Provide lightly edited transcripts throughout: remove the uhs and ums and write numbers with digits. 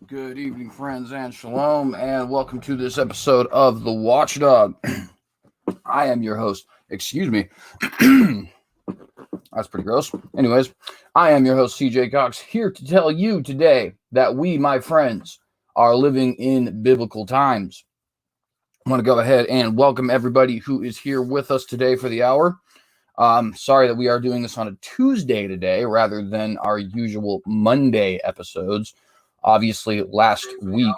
Good evening, friends, and shalom, and welcome to this episode of the Watchdog. I am your host. Excuse me. That's pretty gross. Anyways, I am your host, CJ Cox, here to tell you today that we, my friends, are living in biblical times. I want to go ahead and welcome everybody who is here with us today for the hour. Sorry that we are doing this on a Tuesday today rather than our usual Monday episodes. Obviously, last week,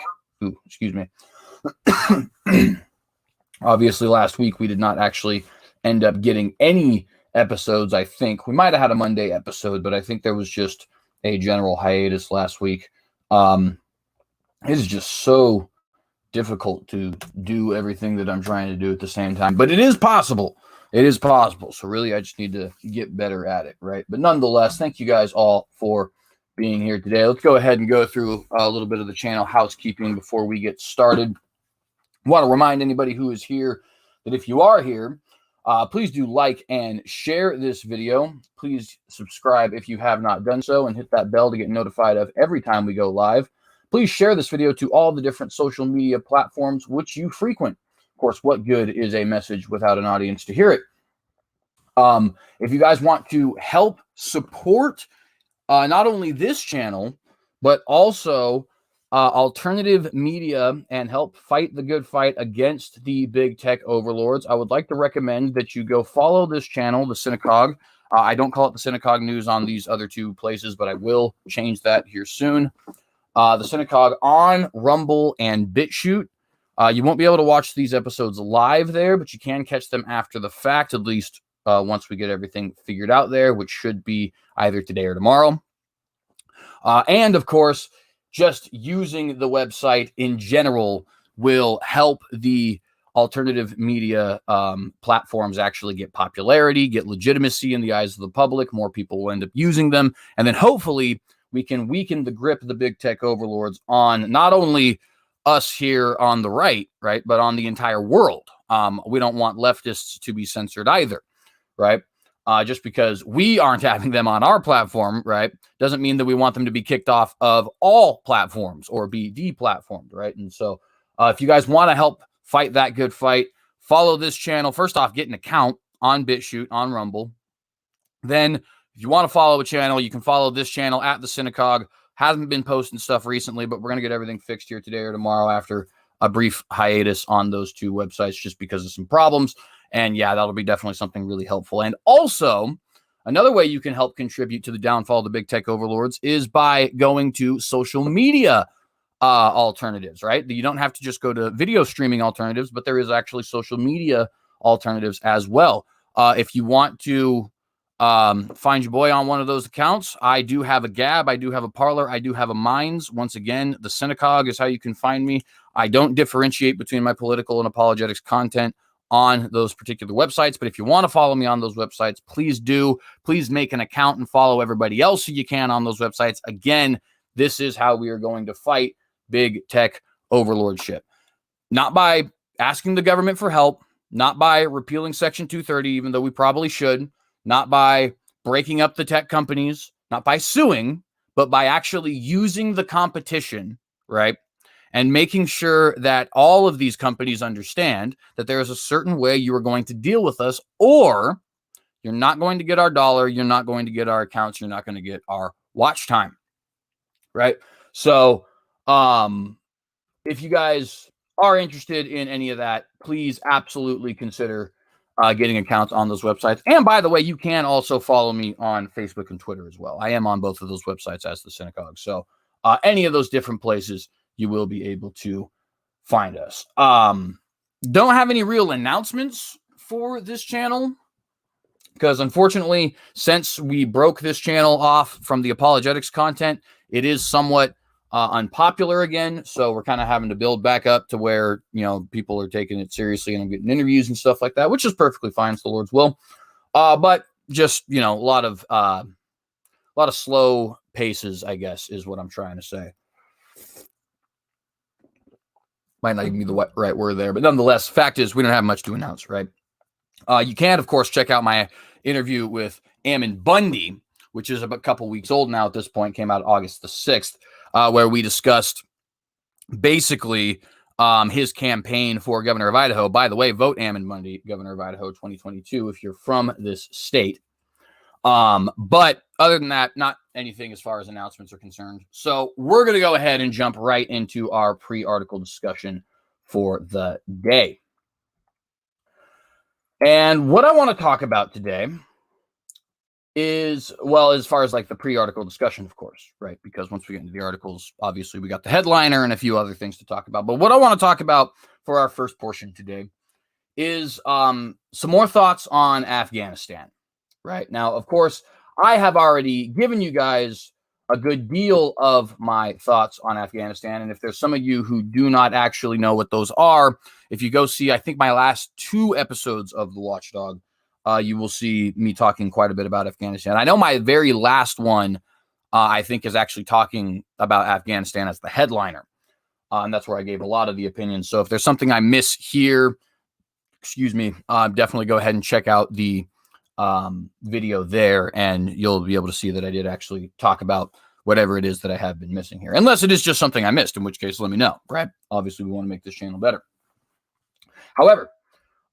obviously last week we did not actually end up getting any episodes. I think we might have had a Monday episode, but I think there was just a general hiatus last week. It is just so difficult to do everything that I'm trying to do at the same time, but it is possible. It is possible. So really, I just need to get better at it, right? But nonetheless, thank you guys all for being here today. Let's go ahead and go through a little bit of the channel housekeeping before we get started. I want to remind anybody who is here that if you are here, please do like and share this video. Please subscribe if you have not done so and hit that bell to get notified of every time we go live. Please share this video to all the different social media platforms which you frequent. Of course, what good is a message without an audience to hear it? If you guys want to help support not only this channel, but also alternative media and help fight the good fight against the big tech overlords, I would like to recommend that you go follow this channel, The Synagogue. I don't call it The Synagogue News on these other two places, but I will change that here soon. The Synagogue on Rumble and BitChute. You won't be able to watch these episodes live there, but you can catch them after the fact, at least once we get everything figured out there, which should be either today or tomorrow. And of course, just using the website in general will help the alternative media platforms actually get popularity, get legitimacy in the eyes of the public. More people will end up using them. And then hopefully we can weaken the grip of the big tech overlords on not only us here on the right, but on the entire world. We don't want leftists to be censored either, right? Just because we aren't having them on our platform, right, doesn't mean that we want them to be kicked off of all platforms or be deplatformed, right? And so if you guys want to help fight that good fight, follow this channel. First off, get an account on BitChute, on Rumble. Then if you want to follow a channel, you can follow this channel at The Synagogue. Hasn't been posting stuff recently, but we're going to get everything fixed here today or tomorrow after a brief hiatus on those two websites just because of some problems. And yeah, that'll be definitely something really helpful. And also, another way you can help contribute to the downfall of the big tech overlords is by going to social media alternatives, right? You don't have to just go to video streaming alternatives, but there is actually social media alternatives as well. If you want to find your boy on one of those accounts, I do have a Gab, I do have a Parler, I do have a Minds. Once again, The Synagogue is how you can find me. I don't differentiate between my political and apologetics content on those particular websites, but if you want to follow me on those websites, please do. Please make an account and follow everybody else who you can on those websites. Again, this is how we are going to fight big tech overlordship. Not by asking the government for help, not by repealing Section 230, even though we probably should, not by breaking up the tech companies, not by suing, but by actually using the competition, right? And making sure that all of these companies understand that there is a certain way you are going to deal with us, or you're not going to get our dollar, you're not going to get our accounts, you're not going to get our watch time, right? So if you guys are interested in any of that, please absolutely consider getting accounts on those websites. And by the way, you can also follow me on Facebook and Twitter as well. I am on both of those websites as The Synagogue. So any of those different places, you will be able to find us. Don't have any real announcements for this channel because unfortunately, since we broke this channel off from the apologetics content, it is somewhat unpopular again. So we're kind of having to build back up to where, people are taking it seriously and I'm getting interviews and stuff like that, which is perfectly fine. It's the Lord's will. But just, a lot of slow paces, I guess, is what I'm trying to say. Might not even be the right word there, but nonetheless, fact is we don't have much to announce, right? You can, of course, check out my interview with Ammon Bundy, which is a couple weeks old now at this point, came out August the 6th, where we discussed basically his campaign for governor of Idaho. By the way, vote Ammon Mundy, governor of Idaho 2022, if you're from this state. But other than that, not anything as far as announcements are concerned. So we're going to go ahead and jump right into our pre-article discussion for the day. And what I want to talk about today is, well, as far as like the pre-article discussion, of course, right? Because once we get into the articles, obviously we got the headliner and a few other things to talk about. But what I want to talk about for our first portion today is some more thoughts on Afghanistan, right? Now, of course, I have already given you guys a good deal of my thoughts on Afghanistan. And if there's some of you who do not actually know what those are, if you go see, I think my last 2 episodes of the Watchdog, you will see me talking quite a bit about Afghanistan. I know my very last one, I think, is actually talking about Afghanistan as the headliner. And that's where I gave a lot of the opinions. So if there's something I miss here, definitely go ahead and check out the video there, and you'll be able to see that I did actually talk about whatever it is that I have been missing here. Unless it is just something I missed, in which case, let me know, right? Obviously, we want to make this channel better. However,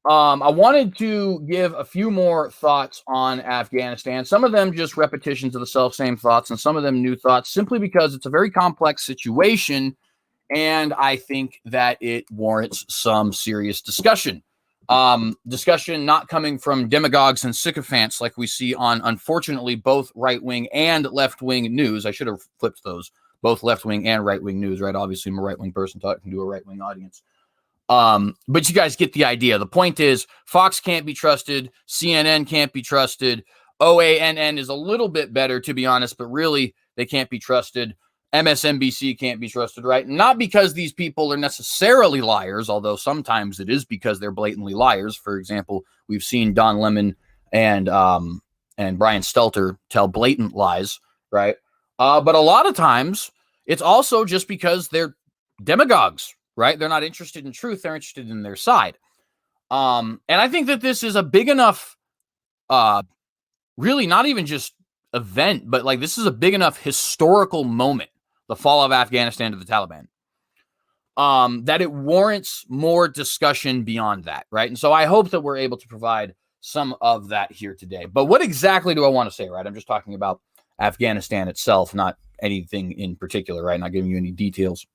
I wanted to give a few more thoughts on Afghanistan. Some of them just repetitions of the self-same thoughts, and some of them new thoughts, simply because it's a very complex situation, and I think that it warrants some serious discussion. Discussion not coming from demagogues and sycophants like we see on, unfortunately, both right-wing and left-wing news. I should have flipped those, both left-wing and right-wing news, right? Obviously, I'm a right-wing person talking to a right-wing audience. But you guys get the idea. The point is, Fox can't be trusted. CNN can't be trusted. OANN is a little bit better, to be honest, but really they can't be trusted. MSNBC can't be trusted, right? Not because these people are necessarily liars, although sometimes it is because they're blatantly liars. For example, we've seen Don Lemon and Brian Stelter tell blatant lies, right? But a lot of times it's also just because they're demagogues, right? They're not interested in truth. They're interested in their side. And I think that this is a big enough, really not even just event, but like this is a big enough historical moment, the fall of Afghanistan to the Taliban, that it warrants more discussion beyond that, right? And so I hope that we're able to provide some of that here today. But what exactly do I want to say, right? I'm just talking about Afghanistan itself, not anything in particular, right? Not giving you any details.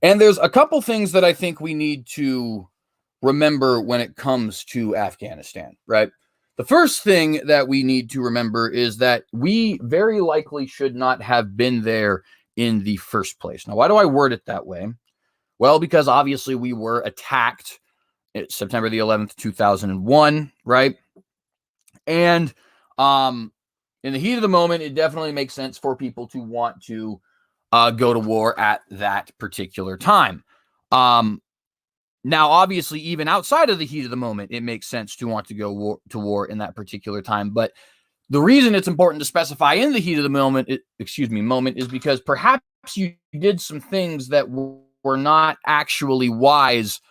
And there's a couple things that I think we need to remember when it comes to Afghanistan, right? The first thing that we need to remember is that we very likely should not have been there in the first place. Now, why do I word it that way? Well, because obviously we were attacked September the 11th, 2001, right? And in the heat of the moment, it definitely makes sense for people to want to go to war at that particular time. Now, obviously, even outside of the heat of the moment, it makes sense to want to go to war in that particular time. But the reason it's important to specify in the heat of the moment, is because perhaps you did some things that were not actually wise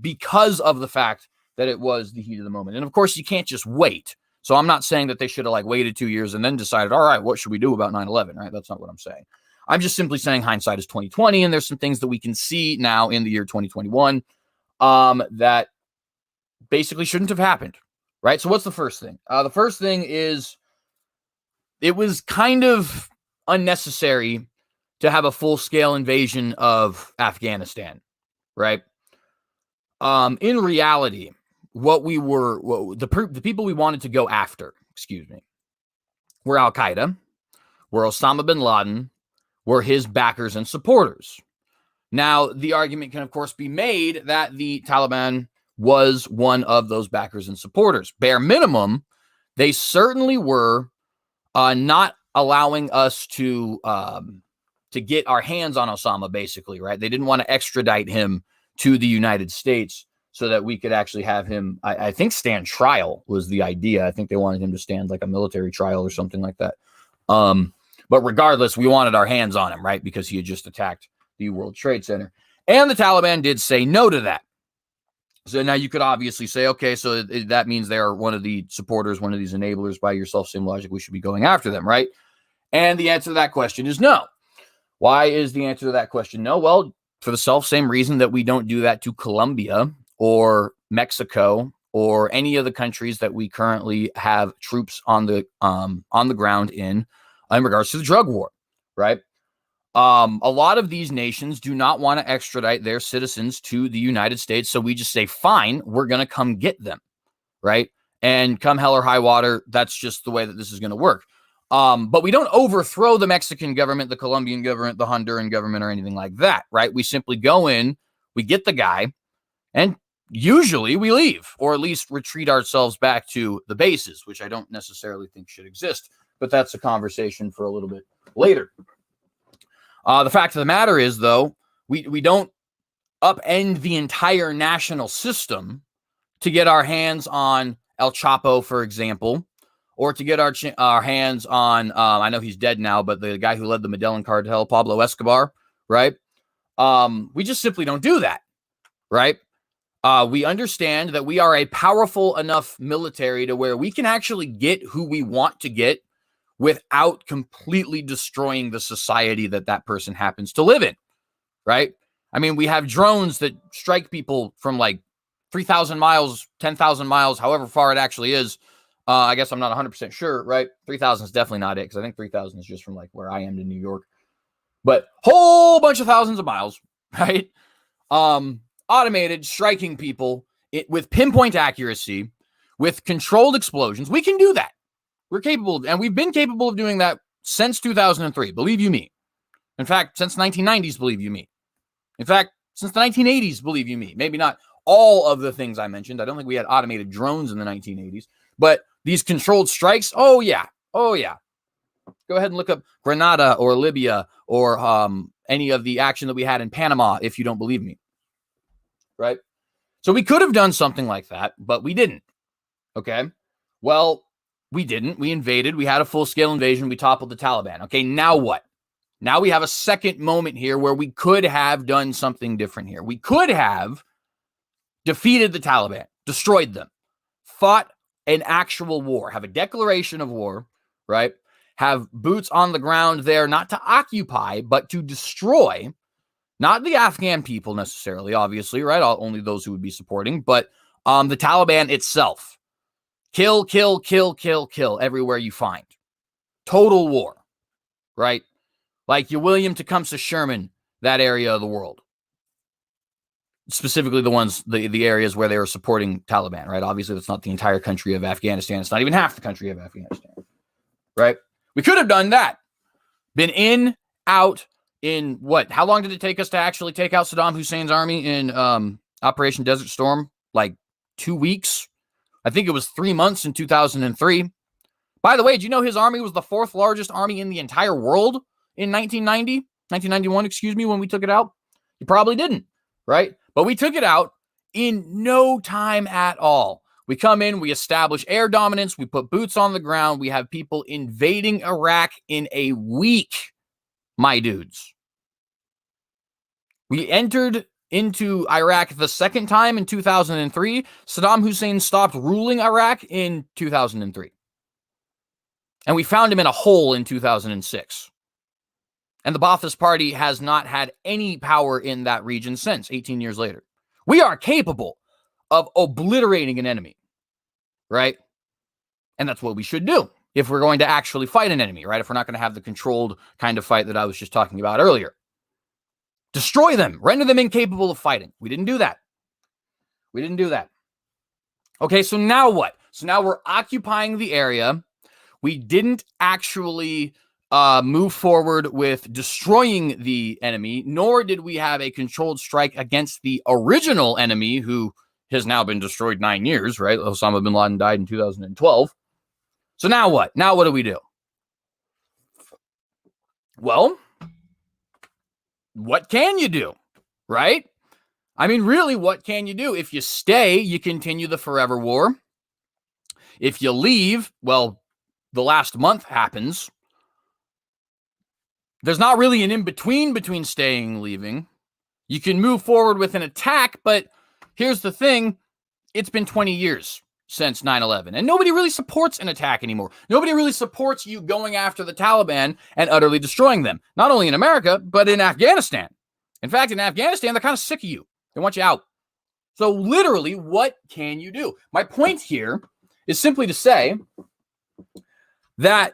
because of the fact that it was the heat of the moment. And of course, you can't just wait. So I'm not saying that they should have waited 2 years and then decided, all right, what should we do about 9/11, right? That's not what I'm saying. I'm just simply saying hindsight is 2020, and there's some things that we can see now in the year 2021 that basically shouldn't have happened, right? So what's the first thing? The first thing is it was kind of unnecessary to have a full-scale invasion of Afghanistan, right? In reality, the people we wanted to go after, were Al-Qaeda, were Osama bin Laden, were his backers and supporters. Now, the argument can, of course, be made that the Taliban was one of those backers and supporters. Bare minimum, they certainly were not allowing us to get our hands on Osama, basically, right? They didn't want to extradite him to the United States so that we could actually have him, I think, stand trial was the idea. I think they wanted him to stand like a military trial or something like that. But regardless, we wanted our hands on him, right? Because he had just attacked the World Trade Center. And the Taliban did say no to that. So now you could obviously say, okay, so that means they are one of the supporters, one of these enablers. By your self-same logic, we should be going after them, right? And the answer to that question is no. Why is the answer to that question no? Well, for the same reason that we don't do that to Colombia or Mexico or any of the countries that we currently have troops on the ground in regards to the drug war, right? A lot of these nations do not want to extradite their citizens to the United States, so we just say, fine, we're going to come get them, right? And come hell or high water, that's just the way that this is going to work. But we don't overthrow the Mexican government, the Colombian government, the Honduran government, or anything like that, right? We simply go in, we get the guy, and usually we leave, or at least retreat ourselves back to the bases, which I don't necessarily think should exist, but that's a conversation for a little bit later. The fact of the matter is, though, we don't upend the entire national system to get our hands on El Chapo, for example, or to get our hands on, I know he's dead now, but the guy who led the Medellin cartel, Pablo Escobar, right? We just simply don't do that, right? We understand that we are a powerful enough military to where we can actually get who we want to get without completely destroying the society that person happens to live in, right? I mean, we have drones that strike people from like 3,000 miles, 10,000 miles, however far it actually is. I guess I'm not 100% sure, right? 3,000 is definitely not it, because I think 3,000 is just from like where I am to New York. But whole bunch of thousands of miles, right? Automated, striking people with pinpoint accuracy, with controlled explosions. We can do that. We're capable, and we've been capable of doing that since 2003, believe you me. In fact, since 1990s, believe you me. In fact, since the 1980s, believe you me. Maybe not all of the things I mentioned. I don't think we had automated drones in the 1980s, but these controlled strikes, oh yeah. Go ahead and look up Grenada or Libya or any of the action that we had in Panama if you don't believe me, right? So we could have done something like that, but we didn't, okay? Well, we didn't. We invaded. We had a full-scale invasion. We toppled the Taliban. Okay, now what? Now we have a second moment here where we could have done something different here. We could have defeated the Taliban, destroyed them, fought an actual war, have a declaration of war, right? Have boots on the ground there, not to occupy, but to destroy, not the Afghan people necessarily, obviously, right? Only those who would be supporting, but the Taliban itself. Kill everywhere you find. Total war, right? Like your William Tecumseh Sherman, that area of the world. Specifically the areas where they were supporting Taliban, right? Obviously, that's not the entire country of Afghanistan. It's not even half the country of Afghanistan, right? We could have done that. Been in, out, in what? How long did it take us to actually take out Saddam Hussein's army in Operation Desert Storm? Like 2 weeks? I think it was 3 months in 2003. By the way, do you know his army was the fourth largest army in the entire world in 1991, excuse me, when we took it out? You probably didn't, right? But we took it out in no time at all. We come in, we establish air dominance, we put boots on the ground, we have people invading Iraq in a week, my dudes. We entered into Iraq the second time in 2003. Saddam Hussein stopped ruling Iraq in 2003. And we found him in a hole in 2006. And the Ba'athist Party has not had any power in that region since, 18 years later. We are capable of obliterating an enemy, right? And that's what we should do if we're going to actually fight an enemy, right? If we're not going to have the controlled kind of fight that I was just talking about earlier. Destroy them, render them incapable of fighting. We didn't do that. Okay, so now what? So now we're occupying the area. We didn't actually move forward with destroying the enemy, nor did we have a controlled strike against the original enemy who has now been destroyed 9 years, right? Osama bin Laden died in 2012. So now what? Now what do we do? Well, what can you do, right? I mean, really, what can you do? If you stay, you continue the forever war. If you leave, well, the last month happens. There's not really an in-between between staying and leaving. You can move forward with an attack, but here's the thing. It's been 20 years. since 9/11. And nobody really supports an attack anymore. Nobody really supports you going after the Taliban and utterly destroying them, not only in America, but in Afghanistan. In fact, in Afghanistan, they're kind of sick of you. They want you out. So literally, what can you do? My point here is simply to say that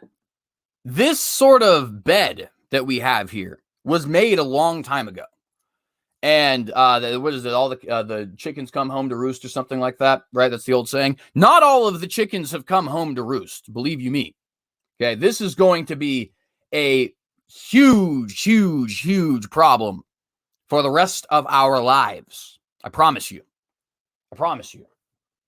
this sort of bed that we have here was made a long time ago. And what is it? All the chickens come home to roost or something like that, right? That's the old saying. Not all of the chickens have come home to roost, believe you me. Okay, this is going to be a huge, huge, huge problem for the rest of our lives. I promise you. I promise you.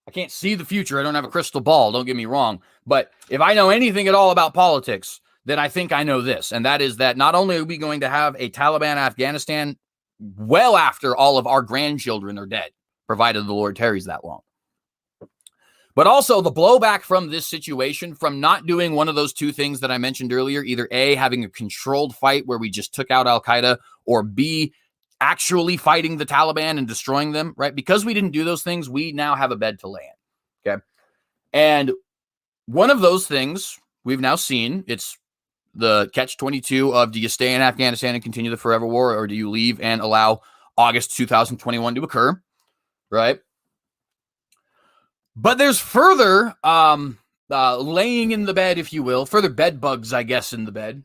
I can't see the future. I don't have a crystal ball. Don't get me wrong. But if I know anything at all about politics, then I think I know this. And that is that not only are we going to have a Taliban Afghanistan well after all of our grandchildren are dead, provided the Lord tarries that long. But also the blowback from this situation, from not doing one of those two things that I mentioned earlier, either A, having a controlled fight where we just took out Al-Qaeda, or B, actually fighting the Taliban and destroying them, right? Because we didn't do those things, we now have a bed to lay in, okay? And one of those things we've now seen, it's the catch-22 of, do you stay in Afghanistan and continue the forever war, or do you leave and allow August 2021 to occur, right? But there's further laying in the bed, if you will, further bed bugs, I guess, in the bed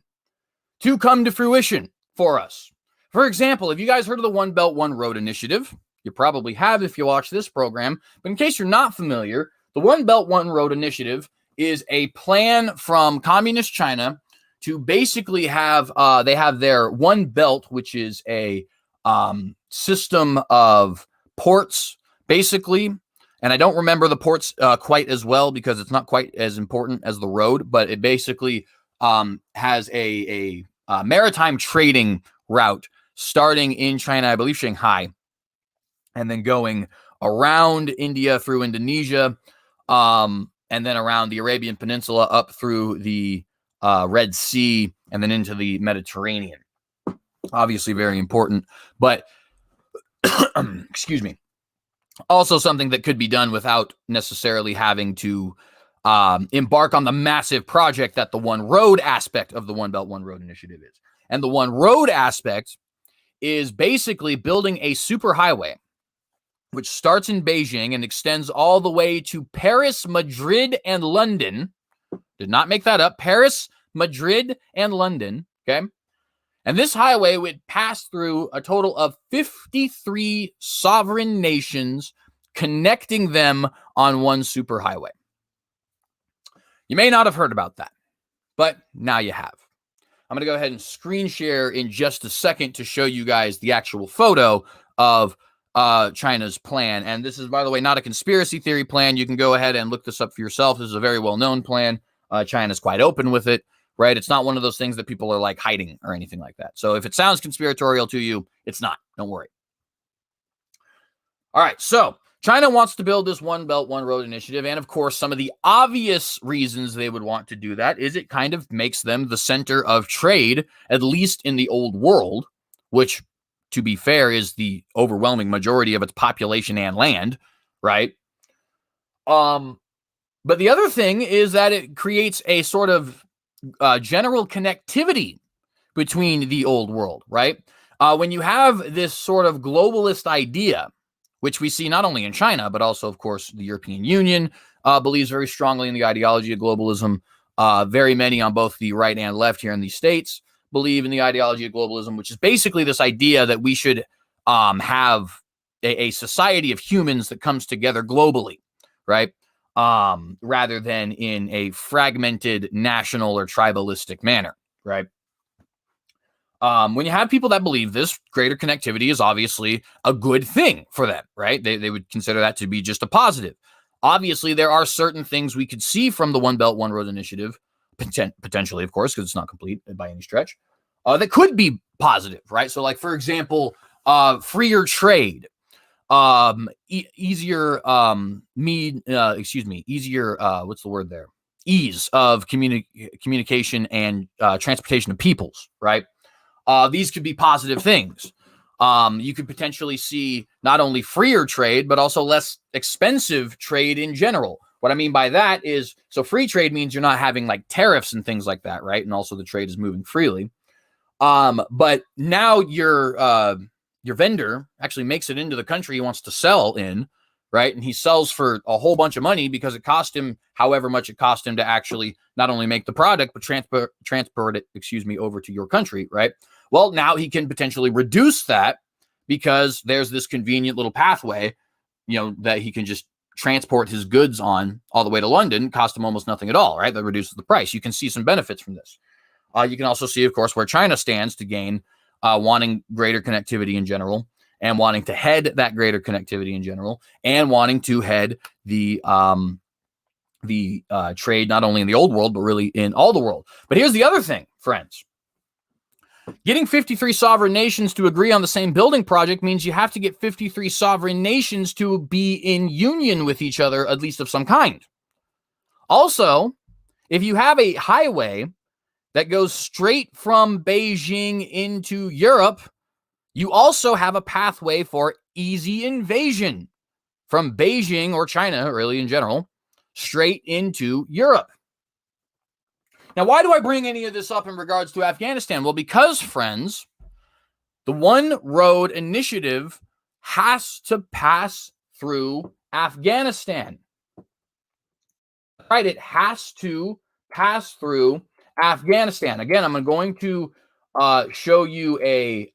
to come to fruition for us. For example, have you guys heard of the One Belt, One Road initiative? You probably have if you watch this program. But in case you're not familiar, the One Belt, One Road initiative is a plan from communist China to basically have, they have their One Belt, which is a system of ports, basically. And I don't remember the ports quite as well because it's not quite as important as the road, but it basically has a maritime trading route starting in China, I believe Shanghai, and then going around India through Indonesia, and then around the Arabian Peninsula up through the Red Sea, and then into the Mediterranean. Obviously very important, but excuse me. Also something that could be done without necessarily having to embark on the massive project that the One Road aspect of the One Belt, One Road initiative is. And the One Road aspect is basically building a superhighway, which starts in Beijing and extends all the way to Paris, Madrid, and London. Did not make that up. Paris, Madrid, and London. Okay. And this highway would pass through a total of 53 sovereign nations, connecting them on one superhighway. You may not have heard about that, but now you have. I'm going to go ahead and screen share in just a second to show you guys the actual photo of China's plan. And this is, by the way, not a conspiracy theory plan. You can go ahead and look this up for yourself. This is a very well-known plan. China's quite open with it. Right? It's not one of those things that people are like hiding or anything like that. So if it sounds conspiratorial to you, it's not. Don't worry. All right. So China wants to build this One Belt, One Road initiative. And of course, some of the obvious reasons they would want to do that is it kind of makes them the center of trade, at least in the old world, which, to be fair, is the overwhelming majority of its population and land. Right? But the other thing is that it creates a sort of general connectivity between the old world, right? When you have this sort of globalist idea, which we see not only in China, but also, of course, the European Union believes very strongly in the ideology of globalism. Very many on both the right and left here in the States believe in the ideology of globalism, which is basically this idea that we should have a society of humans that comes together globally, right? Rather than in a fragmented national or tribalistic manner, right? When you have people that believe this, greater connectivity is obviously a good thing for them, right? They would consider that to be just a positive. Obviously, there are certain things we could see from the One Belt, One Road initiative, potentially, of course, because it's not complete by any stretch, that could be positive, right? So, like, for example, freer trade, easier ease of communication and transportation of peoples, right? These could be positive things. You could potentially see not only freer trade, but also less expensive trade in general, What I mean by that is, so free trade means you're not having like tariffs and things like that, right? And also the trade is moving freely. But now your vendor actually makes it into the country he wants to sell in, right? And he sells for a whole bunch of money because it cost him however much it cost him to actually not only make the product, but transport it, over to your country, right? Well, now he can potentially reduce that because there's this convenient little pathway, that he can just transport his goods on all the way to London, cost him almost nothing at all, right? That reduces the price. You can see some benefits from this. You can also see, of course, where China stands to gain wanting greater connectivity in general, and wanting to head that greater connectivity in general, and wanting to head the trade not only in the old world, but really in all the world. But here's the other thing, friends. Getting 53 sovereign nations to agree on the same building project means you have to get 53 sovereign nations to be in union with each other, at least of some kind. Also, if you have a highway that goes straight from Beijing into Europe, you also have a pathway for easy invasion from Beijing or China, really in general, straight into Europe. Now, why do I bring any of this up in regards to Afghanistan? Well, because, friends, the One Road Initiative has to pass through Afghanistan. Right? It has to pass through Afghanistan. Again, I'm going to show you an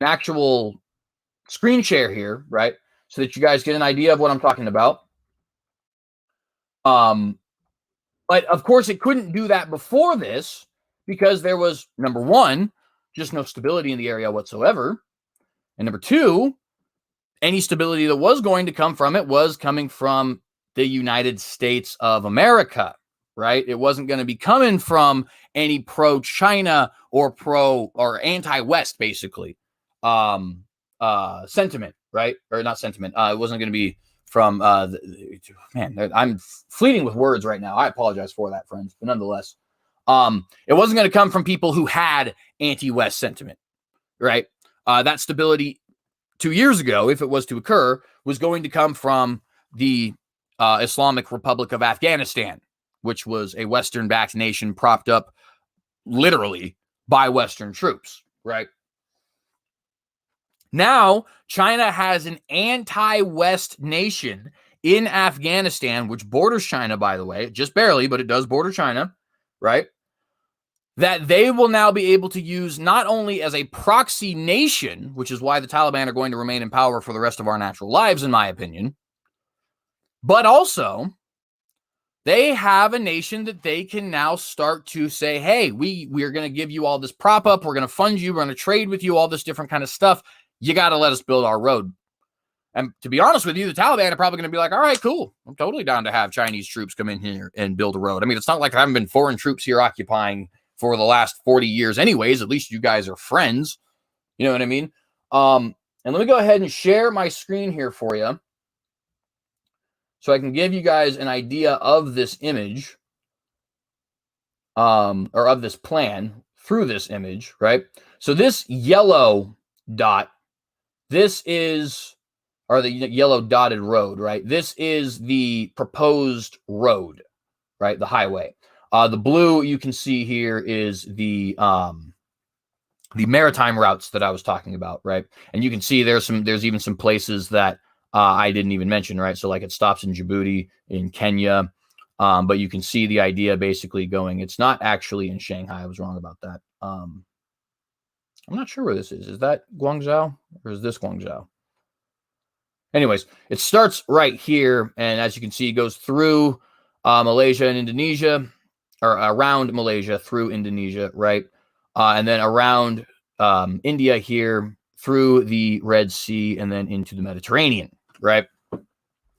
actual screen share here, right? So that you guys get an idea of what I'm talking about. But of course, it couldn't do that before this because there was, number one, just no stability in the area whatsoever. And number two, any stability that was going to come from it was coming from the United States of America, right? It wasn't going to be coming from any pro-China or anti-West, basically, sentiment, right? Or not sentiment. It wasn't going to be from, I'm fleeting with words right now. I apologize for that, friends. But nonetheless, it wasn't going to come from people who had anti-West sentiment, right? That stability 2 years ago, if it was to occur, was going to come from the Islamic Republic of Afghanistan, which was a Western-backed nation propped up literally by Western troops, right? Now, China has an anti-West nation in Afghanistan, which borders China, by the way, just barely, but it does border China, right? That they will now be able to use not only as a proxy nation, which is why the Taliban are going to remain in power for the rest of our natural lives, in my opinion, but also they have a nation that they can now start to say, hey, we're going to give you all this prop up. We're going to fund you. We're going to trade with you, all this different kind of stuff. You got to let us build our road. And to be honest with you, the Taliban are probably going to be like, all right, cool. I'm totally down to have Chinese troops come in here and build a road. I mean, it's not like I haven't been foreign troops here occupying for the last 40 years anyways. At least you guys are friends. You know what I mean? And let me go ahead and share my screen here for you so I can give you guys an idea of this image, or of this plan through this image, right? So this yellow dot, this is, or the yellow dotted road, right? This is the proposed road, right? The highway. The blue you can see here is the maritime routes that I was talking about, right? And you can see there's even some places that I didn't even mention, right? So like it stops in Djibouti, in Kenya, but you can see the idea basically going. It's not actually in Shanghai. I was wrong about that. I'm not sure where this is. Is that Guangzhou or is this Guangzhou? Anyways, it starts right here, and as you can see, it goes through Malaysia and Indonesia, or around Malaysia through Indonesia, right? And then around India here, through the Red Sea, and then into the Mediterranean, right?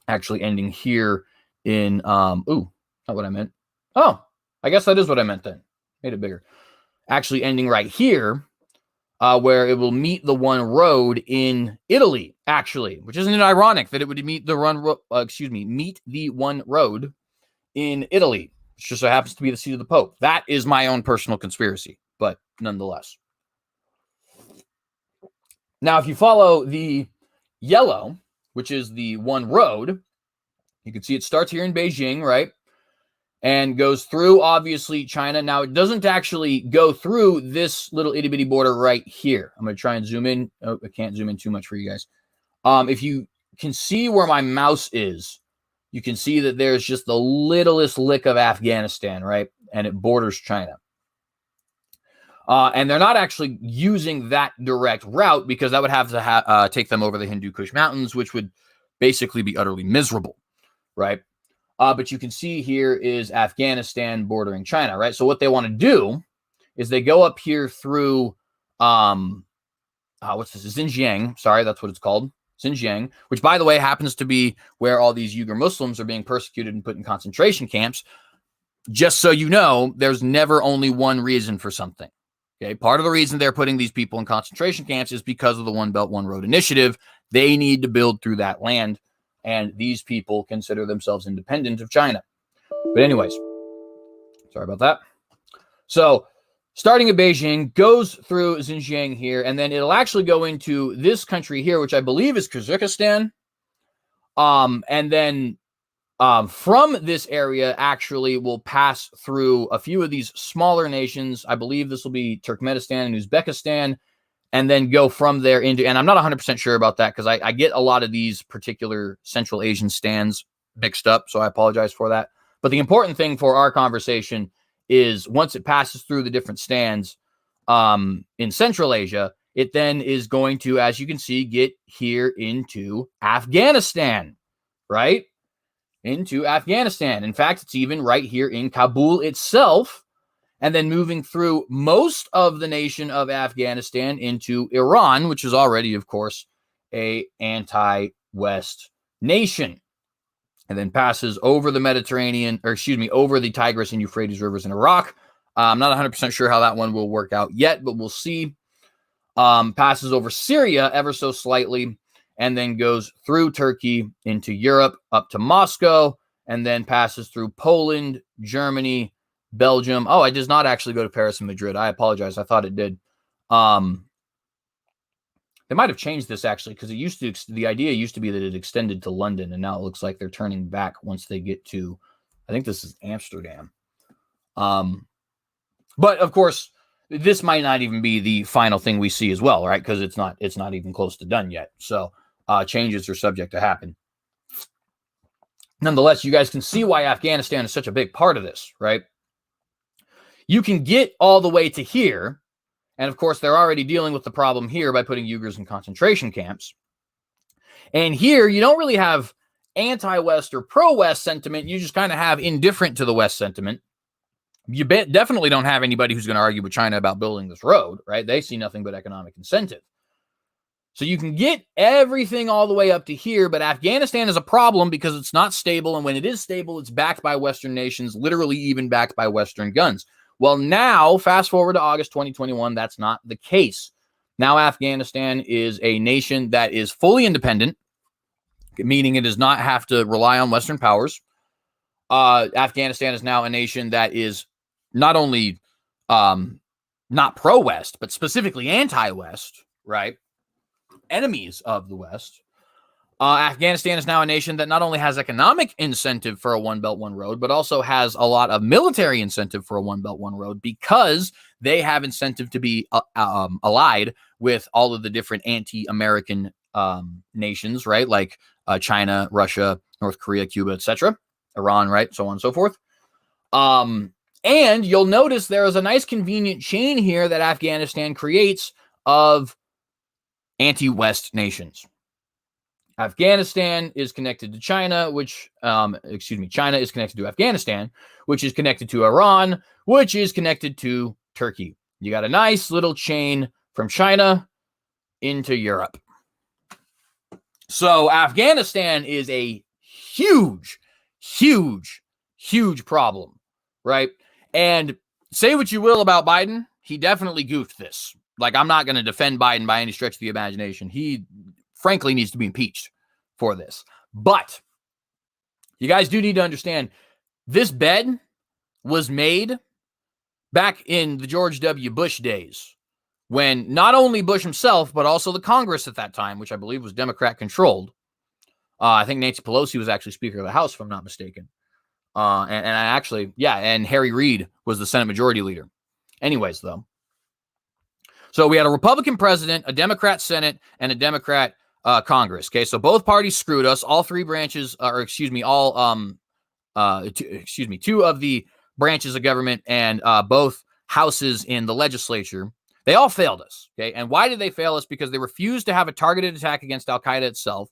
Actually ending here in, not what I meant. Oh, I guess that is what I meant then. Made it bigger. Actually ending right here, where it will meet the one road in Italy, actually, which isn't it ironic that it would meet the meet the one road in Italy, which just so happens to be the seat of the Pope. That is my own personal conspiracy, but nonetheless. Now, if you follow the yellow, which is the one road, You can see it starts here in Beijing, right? And goes through, obviously, China. Now, it doesn't actually go through this little itty-bitty border right here. I'm going to try and zoom in. Oh, I can't zoom in too much for you guys. If you can see where my mouse is, you can see that there's just the littlest lick of Afghanistan, right? And it borders China. And they're not actually using that direct route because that would have to take them over the Hindu Kush Mountains, which would basically be utterly miserable, right? But you can see here is Afghanistan bordering China, right? So what they want to do is they go up here through, what's this? Xinjiang. Sorry, that's what it's called. Xinjiang, which, by the way, happens to be where all these Uyghur Muslims are being persecuted and put in concentration camps. Just so you know, there's never only one reason for something. Okay, part of the reason they're putting these people in concentration camps is because of the One Belt, One Road initiative. They need to build through that land, and these people consider themselves independent of China. But anyways, sorry about that. So starting at Beijing, goes through Xinjiang here, and then it'll actually go into this country here, which I believe is Kazakhstan. And then from this area, actually, will pass through a few of these smaller nations. I believe this will be Turkmenistan and Uzbekistan, and then go from there into, and I'm not 100% sure about that because I get a lot of these particular Central Asian stands mixed up, so I apologize for that. But the important thing for our conversation is once it passes through the different stands in Central Asia, it then is going to, as you can see, get here into Afghanistan, right? Into Afghanistan. In fact, it's even right here in Kabul itself, and then moving through most of the nation of Afghanistan into Iran, which is already, of course, a anti-West nation, and then passes over the Mediterranean, or excuse me, over the Tigris and Euphrates rivers in Iraq. I'm not 100% sure how that one will work out yet, but we'll see. Passes over Syria ever so slightly, and then goes through Turkey into Europe up to Moscow, and then passes through Poland, Germany, Belgium. Oh, it does not actually go to Paris and Madrid. I apologize. I thought it did. They might have changed this actually because it used to. The idea used to be that it extended to London, and now it looks like they're turning back once they get to. I think this is Amsterdam. But of course, this might not even be the final thing we see as well, right? Because it's not even close to done yet. So changes are subject to happen. Nonetheless, you guys can see why Afghanistan is such a big part of this, right? You can get all the way to here, and of course, they're already dealing with the problem here by putting Uyghurs in concentration camps. And here, you don't really have anti-West or pro-West sentiment. You just kind of have indifferent to the West sentiment. You definitely don't have anybody who's going to argue with China about building this road, right? They see nothing but economic incentive. So you can get everything all the way up to here, but Afghanistan is a problem because it's not stable, and when it is stable, it's backed by Western nations, literally even backed by Western guns. Well, now, fast forward to August 2021, that's not the case. Now Afghanistan is a nation that is fully independent, meaning it does not have to rely on Western powers. Afghanistan is now a nation that is not only not pro-West, but specifically anti-West, right? Enemies of the West. Afghanistan is now a nation that not only has economic incentive for a One Belt, One Road, but also has a lot of military incentive for a One Belt, One Road because they have incentive to be allied with all of the different anti-American nations, right? Like China, Russia, North Korea, Cuba, etc., Iran, right? So on and so forth. And you'll notice there is a nice convenient chain here that Afghanistan creates of anti-West nations. Afghanistan is connected to China, China is connected to Afghanistan, which is connected to Iran, which is connected to Turkey. You got a nice little chain from China into Europe. So Afghanistan is a huge, huge, huge problem, right? And say what you will about Biden, he definitely goofed this. Like, I'm not going to defend Biden by any stretch of the imagination. He frankly needs to be impeached for this. But you guys do need to understand this bed was made back in the George W. Bush days when not only Bush himself, but also the Congress at that time, which I believe was Democrat controlled, I think Nancy Pelosi was actually Speaker of the House, if I'm not mistaken. And Harry Reid was the Senate Majority Leader. Anyways, though. So we had a Republican president, a Democrat Senate, and a Democrat Congress. Okay, so both parties screwed us. All three branches, two of the branches of government and both houses in the legislature, they all failed us. Okay, and why did they fail us? Because they refused to have a targeted attack against Al-Qaeda itself.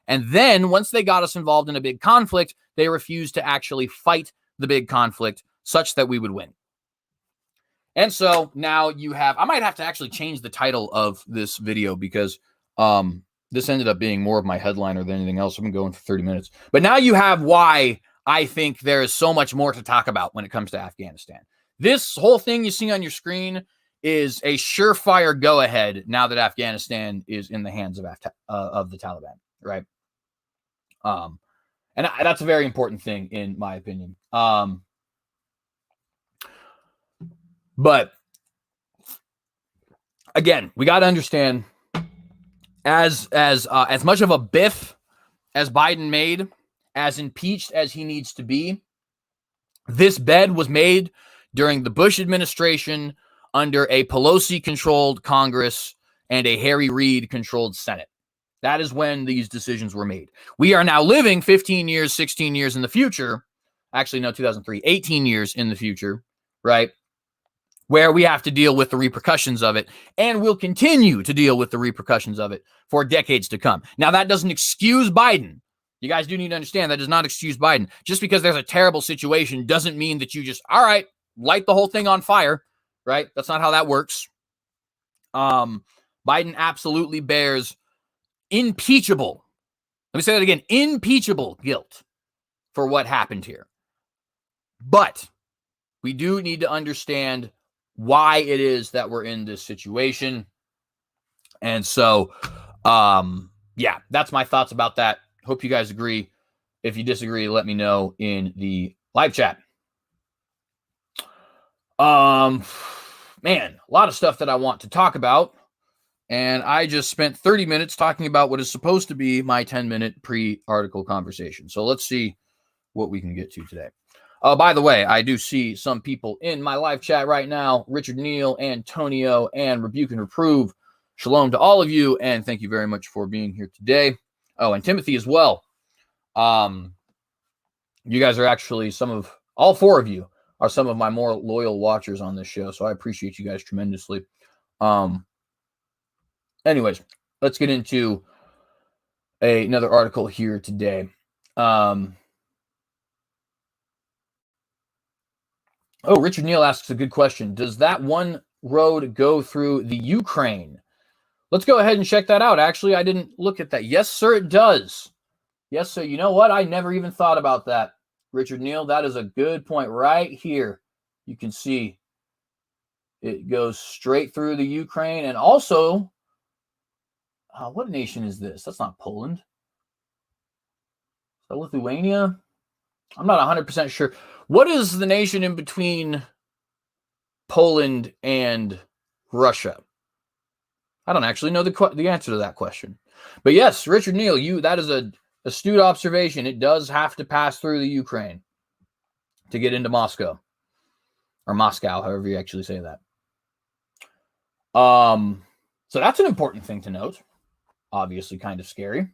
And then once they got us involved in a big conflict, they refused to actually fight the big conflict such that we would win. And so now you have, I might have to actually change the title of this video because this ended up being more of my headliner than anything else. I've been going for 30 minutes. But now you have why I think there is so much more to talk about when it comes to Afghanistan. This whole thing you see on your screen is a surefire go-ahead now that Afghanistan is in the hands of the Taliban, right? And that's a very important thing in my opinion. But again, we got to understand as much of a biff as Biden made, as impeached as he needs to be, this bed was made during the Bush administration under a Pelosi-controlled Congress and a Harry Reid-controlled Senate. That is when these decisions were made. We are now living 15 years, 16 years in the future. Actually, no, 2003, 18 years in the future, right? Where we have to deal with the repercussions of it, and we'll continue to deal with the repercussions of it for decades to come. Now, that doesn't excuse Biden. You guys do need to understand that does not excuse Biden. Just because there's a terrible situation doesn't mean that you just, all right, light the whole thing on fire, right? That's not how that works. Biden absolutely bears impeachable, let me say that again, impeachable guilt for what happened here. But we do need to understand why it is that we're in this situation. And so, yeah, that's my thoughts about that. Hope you guys agree. If you disagree, let me know in the live chat. Man, a lot of stuff that I want to talk about. And I just spent 30 minutes talking about what is supposed to be my 10-minute pre-article conversation. So let's see what we can get to today. By the way, I do see some people in my live chat right now. Richard Neal, Antonio, and Rebuke and Reprove. Shalom to all of you, and thank you very much for being here today. Oh, and Timothy as well. You guys are actually all four of you are some of my more loyal watchers on this show, so I appreciate you guys tremendously. Anyways, let's get into another article here today. Richard Neal asks a good question. Does that one road go through the Ukraine? Let's go ahead and check that out. Actually, I didn't look at that. Yes, sir, it does. Yes, sir. You know what? I never even thought about that. Richard Neal, that is a good point right here. You can see it goes straight through the Ukraine. And also, what nation is this? That's not Poland. Is that Lithuania? I'm not 100% sure. What is the nation in between Poland and Russia? I don't actually know the answer to that question. But yes, Richard Neal, that is an astute observation. It does have to pass through the Ukraine to get into Moscow. Or Moscow, however you actually say that. So that's an important thing to note. Obviously kind of scary.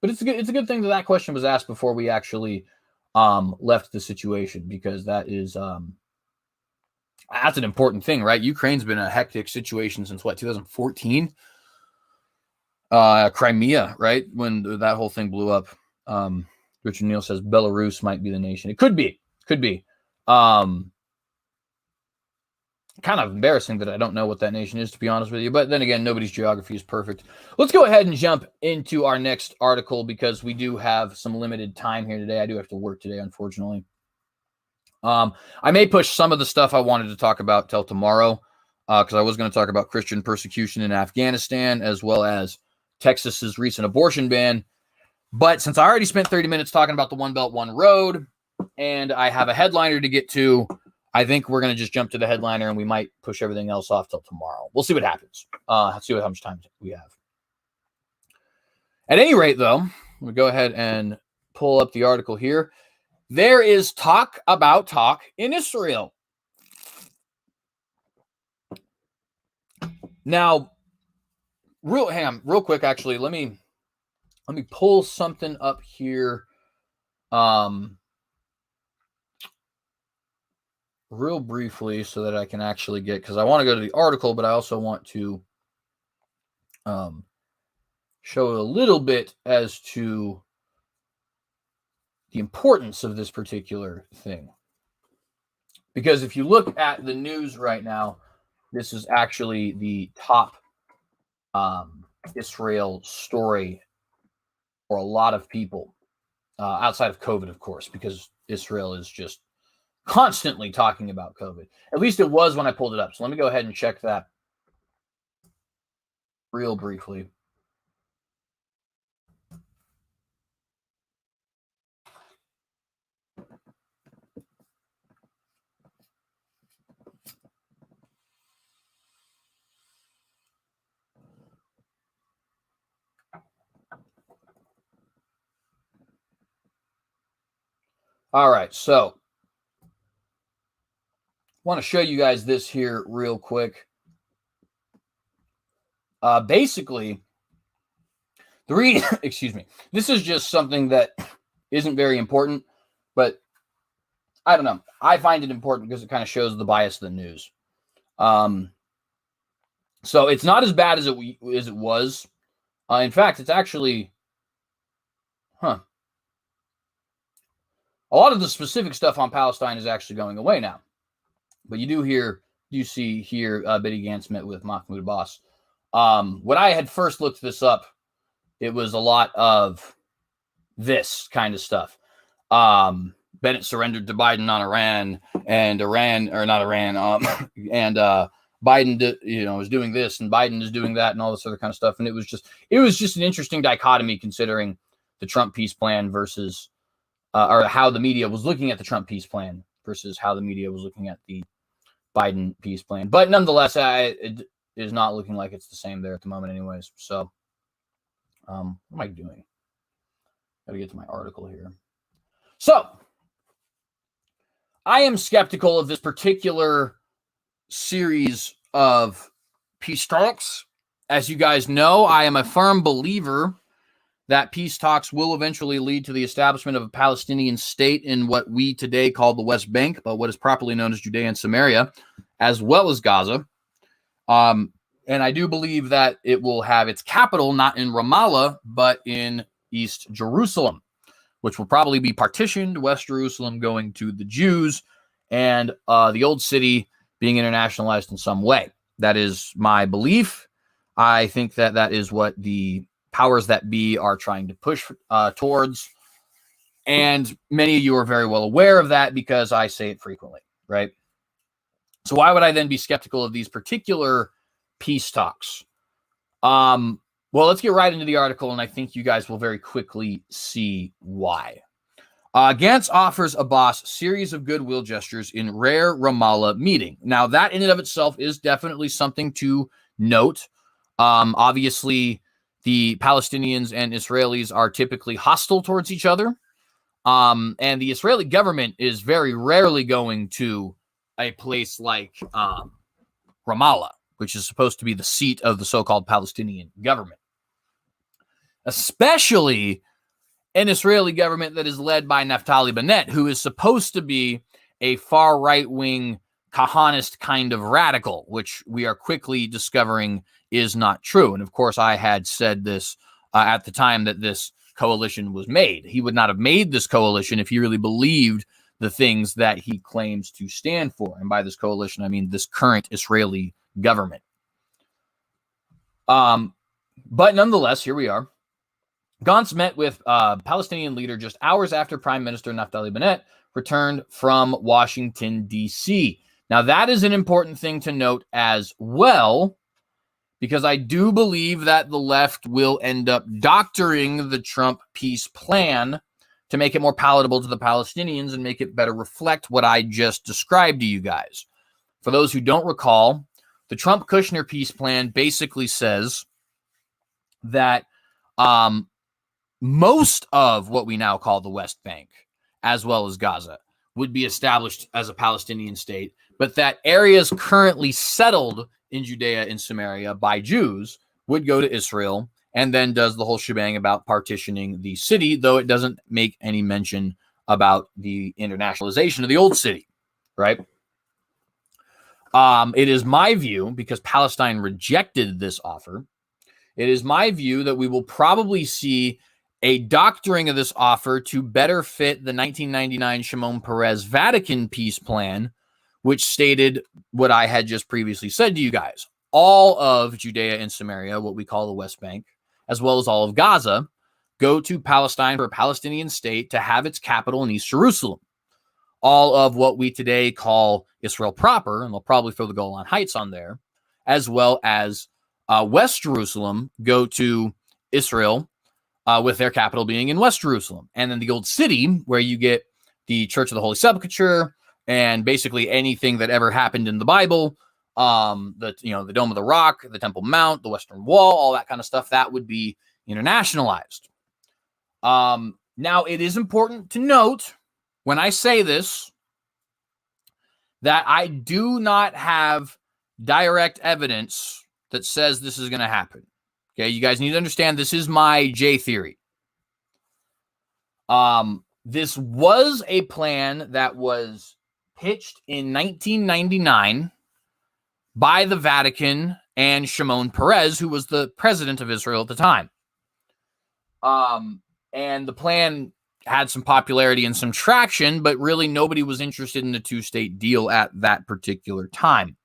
But it's a good thing that question was asked before we actually left the situation, because that is that's an important thing, right? Ukraine's been a hectic situation since 2014? Crimea, right? When that whole thing blew up. Richard Neal says Belarus might be the nation. It could be. Kind of embarrassing that I don't know what that nation is, to be honest with you. But then again, nobody's geography is perfect. Let's go ahead and jump into our next article, because we do have some limited time here today. I do have to work today, unfortunately. I may push some of the stuff I wanted to talk about till tomorrow, because I was going to talk about Christian persecution in Afghanistan, as well as Texas's recent abortion ban. But since I already spent 30 minutes talking about the One Belt, One Road, and I have a headliner to get to, I think we're going to just jump to the headliner, and we might push everything else off till tomorrow. We'll see what happens. Let's see how much time we have. At any rate, though, We'll go ahead and pull up the article here. There is talk about talk in Israel. Now, real quick, actually, let me pull something up here. Real briefly so that I can actually get, because I want to go to the article, but I also want to show a little bit as to the importance of this particular thing. Because if you look at the news right now, this is actually the top Israel story for a lot of people, outside of COVID, of course, because Israel is just constantly talking about COVID. At least it was when I pulled it up. So let me go ahead and check that real briefly. All right, so want to show you guys this here real quick. Basically, excuse me, this is just something that isn't very important, but I don't know. I find it important because it kind of shows the bias of the news. So it's not as bad as it was. In fact, it's actually, a lot of the specific stuff on Palestine is actually going away now. But you see here, Benny Gantz met with Mahmoud Abbas. When I had first looked this up, it was a lot of this kind of stuff. Bennett surrendered to Biden on Iran, and Biden, is doing this, and Biden is doing that, and all this other kind of stuff. And it was just an interesting dichotomy considering the Trump peace plan versus, or how the media was looking at the Trump peace plan versus how the media was looking at the Biden peace plan. But nonetheless, it is not looking like it's the same there at the moment anyways. So, what am I doing? Got to get to my article here. So, I am skeptical of this particular series of peace talks. As you guys know, I am a firm believer that peace talks will eventually lead to the establishment of a Palestinian state in what we today call the West Bank, but what is properly known as Judea and Samaria, as well as Gaza. And I do believe that it will have its capital not in Ramallah, but in East Jerusalem, which will probably be partitioned, West Jerusalem going to the Jews, and the old city being internationalized in some way. That is my belief. I think that is what the powers that be are trying to push towards. And many of you are very well aware of that because I say it frequently, right? So why would I then be skeptical of these particular peace talks? Well, let's get right into the article, and I think you guys will very quickly see why. Gantz offers Abbas series of goodwill gestures in rare Ramallah meeting. Now, that in and of itself is definitely something to note. Obviously, the Palestinians and Israelis are typically hostile towards each other. And the Israeli government is very rarely going to a place like Ramallah, which is supposed to be the seat of the so-called Palestinian government. Especially an Israeli government that is led by Naftali Bennett, who is supposed to be a far right-wing Kahanist kind of radical, which we are quickly discovering is not true. And of course, I had said this at the time that this coalition was made. He would not have made this coalition if he really believed the things that he claims to stand for. And by this coalition, I mean this current Israeli government. But nonetheless, here we are. Gantz met with Palestinian leader just hours after Prime Minister Naftali Bennett returned from Washington, D.C. Now, that is an important thing to note as well, because I do believe that the left will end up doctoring the Trump peace plan to make it more palatable to the Palestinians and make it better reflect what I just described to you guys. For those who don't recall, the Trump-Kushner peace plan basically says that most of what we now call the West Bank, as well as Gaza, would be established as a Palestinian state, but that areas currently settled in Judea and Samaria by Jews would go to Israel, and then does the whole shebang about partitioning the city, though it doesn't make any mention about the internationalization of the old city, right? It is my view, because Palestine rejected this offer, it is my view that we will probably see a doctoring of this offer to better fit the 1999 Shimon Peres Vatican peace plan, which stated what I had just previously said to you guys. All of Judea and Samaria, what we call the West Bank, as well as all of Gaza, go to Palestine for a Palestinian state to have its capital in East Jerusalem. All of what we today call Israel proper, and they'll probably throw the Golan Heights on there, as well as West Jerusalem, go to Israel, with their capital being in West Jerusalem. And then the old city, where you get the Church of the Holy Sepulchre and basically anything that ever happened in the Bible, the Dome of the Rock, the Temple Mount, the Western Wall, all that kind of stuff, that would be internationalized. Now, it is important to note, when I say this, that I do not have direct evidence that says this is going to happen. Okay, you guys need to understand this is my J theory. This was a plan that was pitched in 1999 by the Vatican and Shimon Peres, who was the president of Israel at the time. And the plan had some popularity and some traction, but really nobody was interested in a two-state deal at that particular time.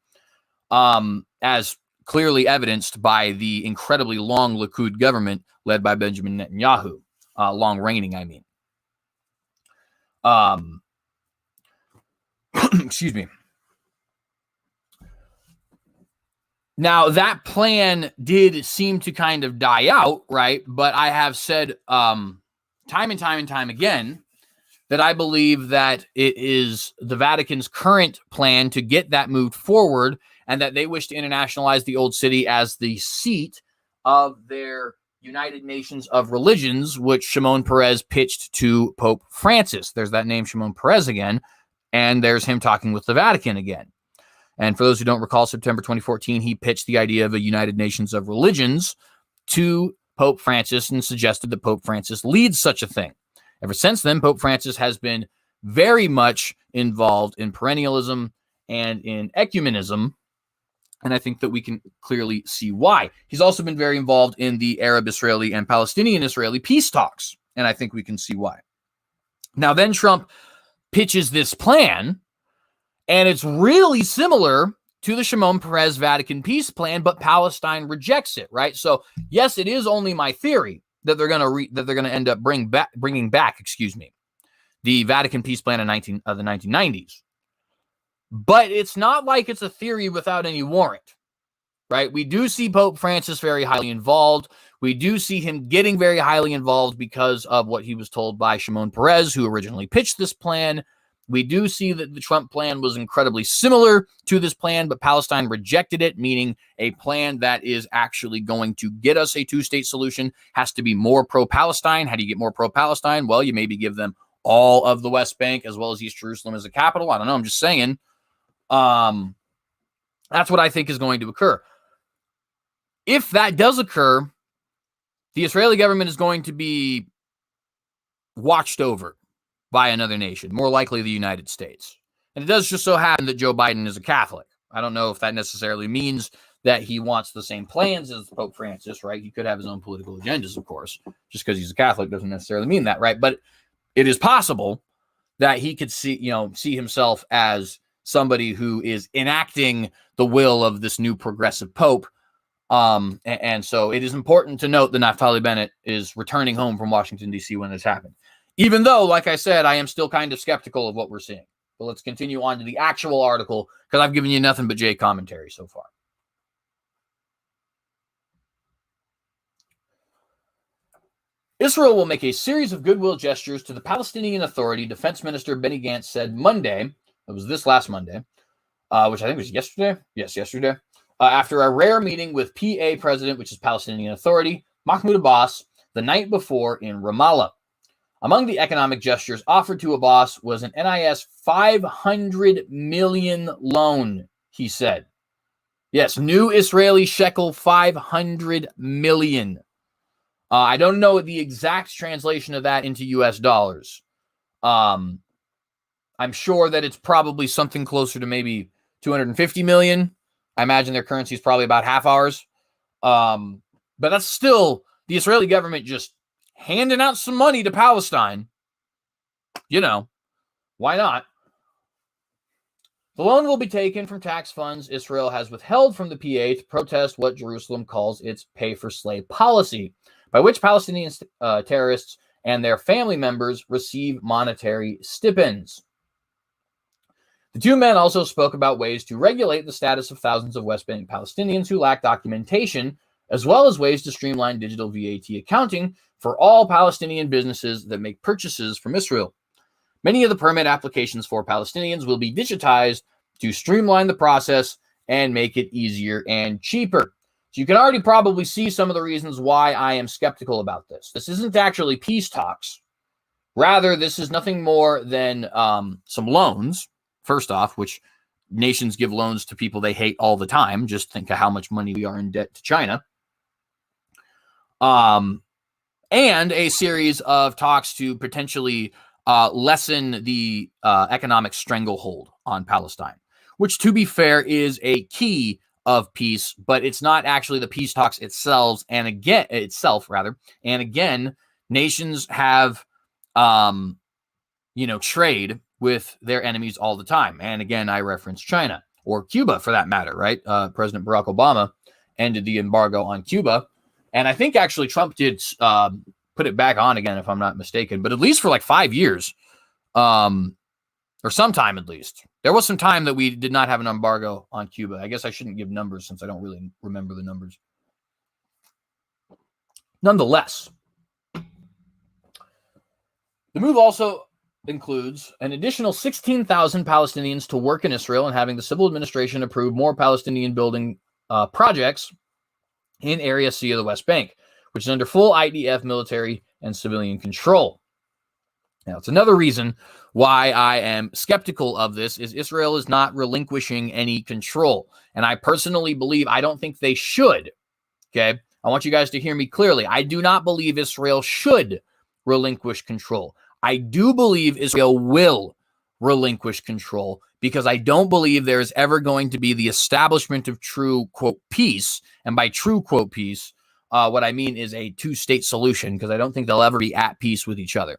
As clearly evidenced by the incredibly long Likud government led by Benjamin Netanyahu. Long reigning, I mean. Excuse me. Now, that plan did seem to kind of die out, right? But I have said time and time again that I believe that it is the Vatican's current plan to get that moved forward, and that they wish to internationalize the old city as the seat of their United Nations of Religions, which Shimon Peres pitched to Pope Francis. There's that name, Shimon Peres, again, and there's him talking with the Vatican again. And for those who don't recall, September 2014, he pitched the idea of a United Nations of Religions to Pope Francis and suggested that Pope Francis lead such a thing. Ever since then, Pope Francis has been very much involved in perennialism and in ecumenism, and I think that we can clearly see why. He's also been very involved in the Arab-Israeli and Palestinian-Israeli peace talks, and I think we can see why. Now, then Trump pitches this plan, and it's really similar to the Shimon Peres Vatican peace plan, but Palestine rejects it, right? So, yes, it is only my theory that they're going to end up bringing back the Vatican peace plan of the 1990s. But it's not like it's a theory without any warrant, right? We do see Pope Francis very highly involved. We do see him getting very highly involved because of what he was told by Shimon Peres, who originally pitched this plan. We do see that the Trump plan was incredibly similar to this plan, but Palestine rejected it, meaning a plan that is actually going to get us a two-state solution has to be more pro-Palestine. How do you get more pro-Palestine? Well, you maybe give them all of the West Bank as well as East Jerusalem as a capital. I don't know. I'm just saying. That's what I think is going to occur. If that does occur, the Israeli government is going to be watched over by another nation, more likely the United States. And it does just so happen that Joe Biden is a Catholic. I don't know if that necessarily means that he wants the same plans as Pope Francis, right? He could have his own political agendas, of course. Just because he's a Catholic doesn't necessarily mean that, right? But it is possible that he could see himself as somebody who is enacting the will of this new progressive pope. And so it is important to note that Naftali Bennett is returning home from Washington, D.C. when this happened. Even though, like I said, I am still kind of skeptical of what we're seeing. But let's continue on to the actual article, because I've given you nothing but Jay commentary so far. Israel will make a series of goodwill gestures to the Palestinian Authority, Defense Minister Benny Gantz said Monday. It was this last Monday, which I think was yesterday. Yes, yesterday. After a rare meeting with PA President, which is Palestinian Authority, Mahmoud Abbas, the night before in Ramallah. Among the economic gestures offered to Abbas was an NIS 500 million loan, he said. Yes, new Israeli shekel 500 million. I don't know the exact translation of that into US dollars. I'm sure that it's probably something closer to maybe 250 million. I imagine their currency is probably about half ours. But that's still the Israeli government just handing out some money to Palestine. You know, why not? The loan will be taken from tax funds Israel has withheld from the PA to protest what Jerusalem calls its pay-for-slave policy, by which Palestinian terrorists and their family members receive monetary stipends. The two men also spoke about ways to regulate the status of thousands of West Bank Palestinians who lack documentation, as well as ways to streamline digital VAT accounting for all Palestinian businesses that make purchases from Israel. Many of the permit applications for Palestinians will be digitized to streamline the process and make it easier and cheaper. So you can already probably see some of the reasons why I am skeptical about this. This isn't actually peace talks. Rather, this is nothing more than some loans, first off, which nations give loans to people they hate all the time. Just think of how much money we are in debt to China. And a series of talks to potentially lessen the economic stranglehold on Palestine, which, to be fair, is a key of peace, but it's not actually the peace talks itself. And again, nations have, trade with their enemies all the time. And again, I reference China or Cuba for that matter, right? President Barack Obama ended the embargo on Cuba. And I think actually Trump did put it back on again, if I'm not mistaken, but at least for like 5 years, or sometime at least. There was some time that we did not have an embargo on Cuba. I guess I shouldn't give numbers since I don't really remember the numbers. Nonetheless, the move also includes an additional 16,000 Palestinians to work in Israel and having the civil administration approve more Palestinian building projects in Area C of the West Bank, which is under full IDF military and civilian control. Now, it's another reason why I am skeptical of this is Israel is not relinquishing any control. And I personally believe, I don't think they should. Okay? I want you guys to hear me clearly. I do not believe Israel should relinquish control. I do believe Israel will relinquish control because I don't believe there is ever going to be the establishment of true, quote, peace. And by true, quote, peace, what I mean is a two-state solution, because I don't think they'll ever be at peace with each other.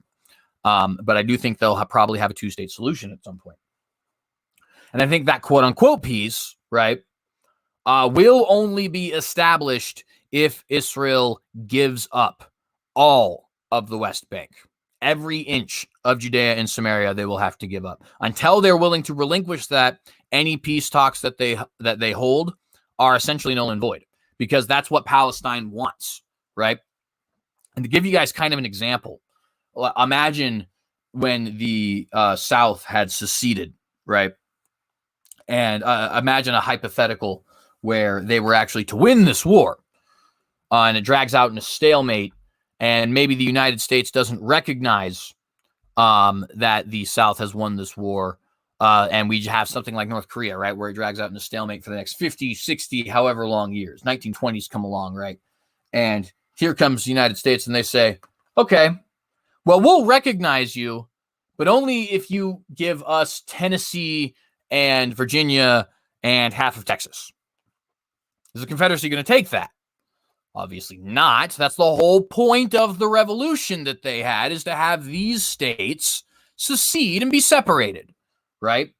But I do think they'll probably have a two-state solution at some point. And I think that quote-unquote peace, right, will only be established if Israel gives up all of the West Bank. Every inch of Judea and Samaria they will have to give up. Until they're willing to relinquish that, any peace talks that they hold are essentially null and void, because that's what Palestine wants, right? And to give you guys kind of an example, imagine when the South had seceded, right? And imagine a hypothetical where they were actually to win this war, and it drags out in a stalemate, and maybe the United States doesn't recognize that the South has won this war, and we have something like North Korea, right, where it drags out in a stalemate for the next 50, 60, however long years. 1920s come along, right? And here comes the United States, and they say, okay, well, we'll recognize you, but only if you give us Tennessee and Virginia and half of Texas. Is the Confederacy going to take that? Obviously not. That's the whole point of the revolution that they had, is to have these states secede and be separated, right?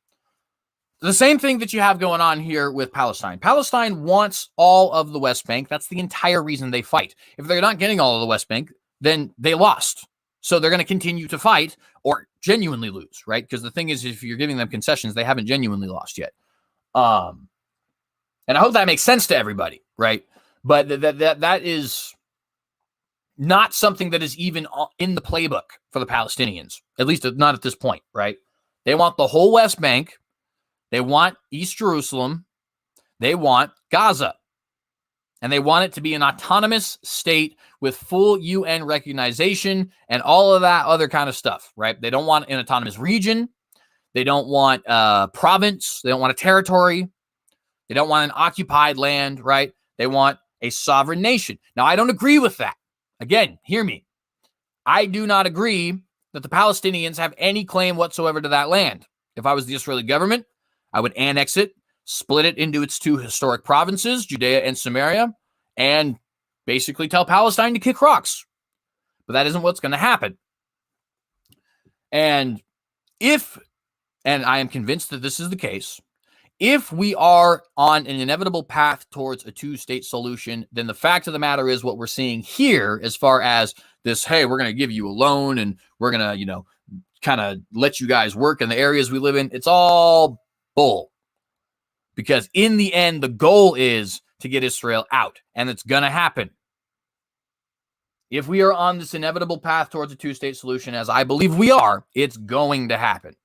The same thing that you have going on here with Palestine. Palestine wants all of the West Bank. That's the entire reason they fight. If they're not getting all of the West Bank, then they lost. So they're going to continue to fight or genuinely lose, right? Because the thing is, if you're giving them concessions, they haven't genuinely lost yet. And I hope that makes sense to everybody, right? But that is not something that is even in the playbook for the Palestinians, at least not at this point, right? They want the whole West Bank. They want East Jerusalem. They want Gaza. And they want it to be an autonomous state with full UN recognition and all of that other kind of stuff, right? They don't want an autonomous region. They don't want a province. They don't want a territory. They don't want an occupied land, right? They want a sovereign nation. Now, I don't agree with that. Again, hear me. I do not agree that the Palestinians have any claim whatsoever to that land. If I was the Israeli government, I would annex it, split it into its two historic provinces, Judea and Samaria, and basically tell Palestine to kick rocks. But that isn't what's going to happen. And I am convinced that this is the case, if we are on an inevitable path towards a two-state solution, then the fact of the matter is what we're seeing here as far as this, hey, we're going to give you a loan and we're going to, kind of let you guys work in the areas we live in. It's all bull. Because in the end, the goal is to get Israel out, and it's going to happen. If we are on this inevitable path towards a two-state solution, as I believe we are, it's going to happen.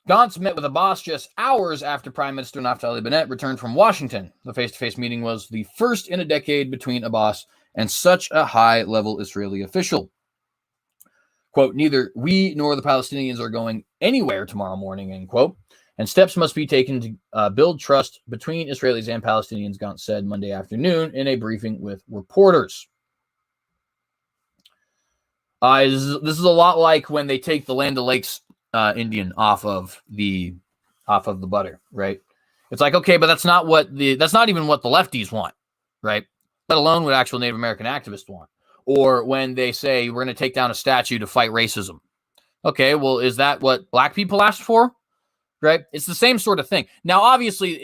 Gantz met with Abbas just hours after Prime Minister Naftali Bennett returned from Washington. The face-to-face meeting was the first in a decade between Abbas and such a high-level Israeli official. Quote, neither we nor the Palestinians are going anywhere tomorrow morning, end quote, and steps must be taken to build trust between Israelis and Palestinians, Gantz said Monday afternoon in a briefing with reporters. This is a lot like when they take the Land O'Lakes Indian off of the butter, right? It's like, okay, but that's not even what the lefties want, right? Let alone what actual Native American activists want. Or when they say we're going to take down a statue to fight racism. Okay, well, is that what black people asked for? Right? It's the same sort of thing. Now, obviously,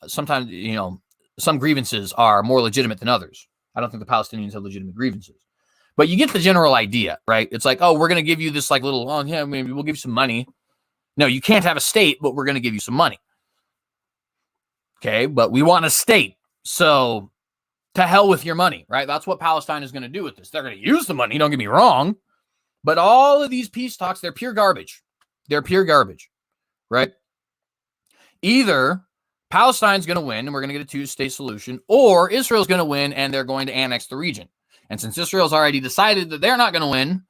sometimes, some grievances are more legitimate than others. I don't think the Palestinians have legitimate grievances. But you get the general idea, right? It's like, oh, we're going to give you this maybe we'll give you some money. No, you can't have a state, but we're going to give you some money. Okay, but we want a state. So to hell with your money, right? That's what Palestine is going to do with this. They're going to use the money, don't get me wrong. But all of these peace talks, they're pure garbage. They're pure garbage, right? Either Palestine's going to win and we're going to get a two-state solution, or Israel's going to win and they're going to annex the region. And since Israel's already decided that they're not going to win,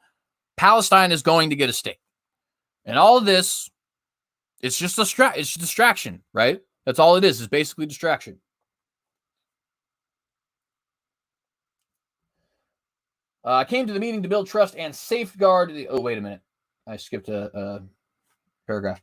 Palestine is going to get a state. And all of this, it's just it's distraction, right? That's all it is. It's basically distraction. I came to the meeting to build trust and safeguard the... Oh, wait a minute. I skipped a paragraph.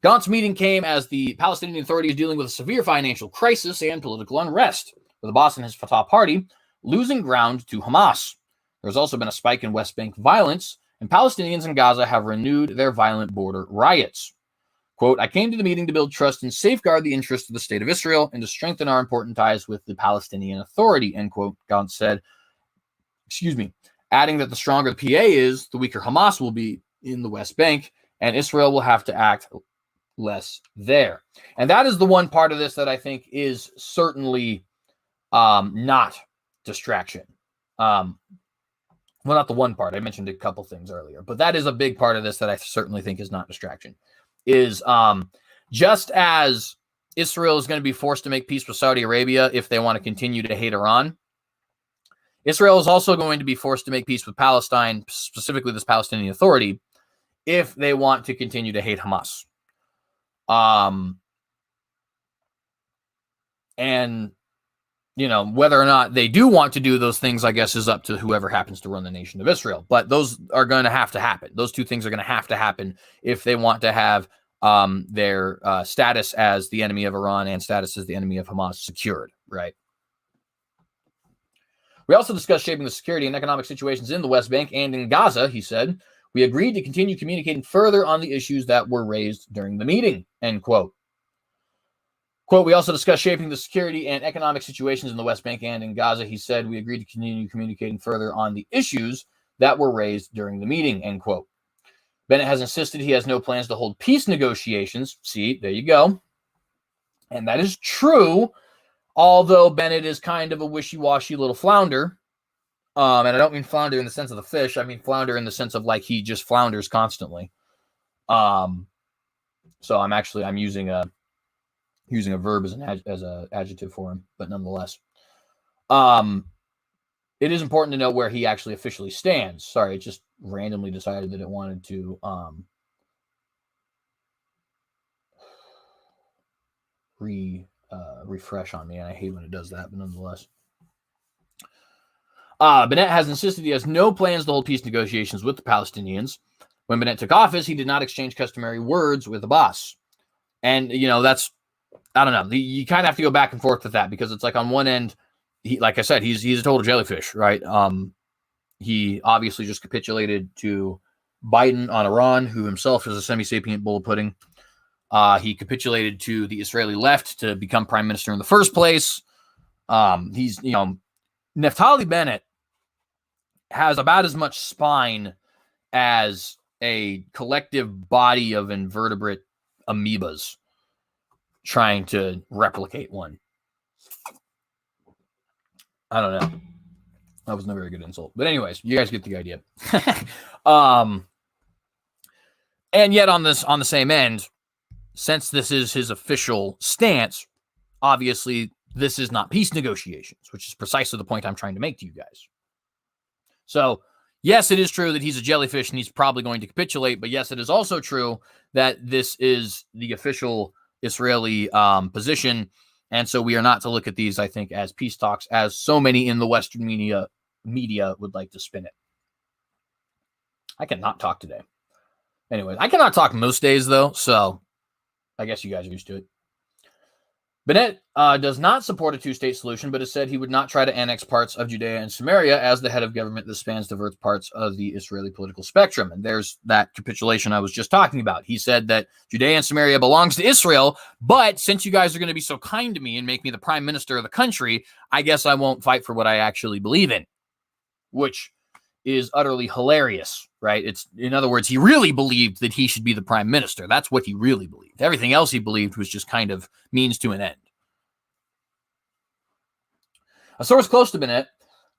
Gantz's meeting came as the Palestinian Authority is dealing with a severe financial crisis and political unrest, with Abbas and his Fatah party losing ground to Hamas. There's also been a spike in West Bank violence, and Palestinians in Gaza have renewed their violent border riots. Quote, I came to the meeting to build trust and safeguard the interests of the state of Israel and to strengthen our important ties with the Palestinian Authority, end quote, Gantz said. Adding that the stronger the PA is, the weaker Hamas will be in the West Bank, and Israel will have to act less there. And that is the one part of this that I think is certainly not distraction. Well, not the one part. I mentioned a couple things earlier, but that is a big part of this that I certainly think is not distraction. Is just as Israel is going to be forced to make peace with Saudi Arabia if they want to continue to hate Iran, Israel is also going to be forced to make peace with Palestine, specifically this Palestinian Authority, if they want to continue to hate Hamas. And, whether or not they do want to do those things, I guess, is up to whoever happens to run the nation of Israel. But those are going to have to happen. Those two things are going to have to happen if they want to have their status as the enemy of Iran and status as the enemy of Hamas secured, right? We also discussed shaping the security and economic situations in the West Bank and in Gaza, he said. We agreed to continue communicating further on the issues that were raised during the meeting, end quote. Quote, we also discussed shaping the security and economic situations in the West Bank and in Gaza, he said. We agreed to continue communicating further on the issues that were raised during the meeting, end quote. Bennett has insisted he has no plans to hold peace negotiations. See, there you go. And that is true. Although Bennett is kind of a wishy-washy little flounder. And I don't mean flounder in the sense of the fish. I mean flounder in the sense of like he just flounders constantly. So I'm using a verb as an adjective for him, but nonetheless. It is important to know where he actually officially stands. Sorry, it just randomly decided that it wanted to refresh on me, and I hate when it does that, but nonetheless. Bennett has insisted he has no plans to hold peace negotiations with the Palestinians. When Bennett took office, he did not exchange customary words with Abbas. And, that's, I don't know. You kind of have to go back and forth with that, because it's like on one end, like I said, he's a total jellyfish, right? He obviously just capitulated to Biden on Iran, who himself is a semi-sapient bowl of pudding. He capitulated to the Israeli left to become prime minister in the first place. He's, Naftali Bennett has about as much spine as a collective body of invertebrate amoebas trying to replicate one. I don't know. That wasn't a very good insult. But anyways, you guys get the idea. And yet on the same end, since this is his official stance, obviously this is not peace negotiations, which is precisely the point I'm trying to make to you guys. So, yes, it is true that he's a jellyfish and he's probably going to capitulate, but yes, it is also true that this is the official Israeli position, and so we are not to look at these, I think, as peace talks, as so many in the Western media would like to spin it. I cannot talk today. Anyways, I cannot talk most days, though, so I guess you guys are used to it. Bennett does not support a two-state solution, but has said he would not try to annex parts of Judea and Samaria as the head of government that spans diverse parts of the Israeli political spectrum. And there's that capitulation I was just talking about. He said that Judea and Samaria belongs to Israel, but since you guys are going to be so kind to me and make me the prime minister of the country, I guess I won't fight for what I actually believe in, which is utterly hilarious, right? It's, in other words, he really believed that he should be the prime minister. That's what he really believed. Everything else he believed was just kind of means to an end. A source close to Bennett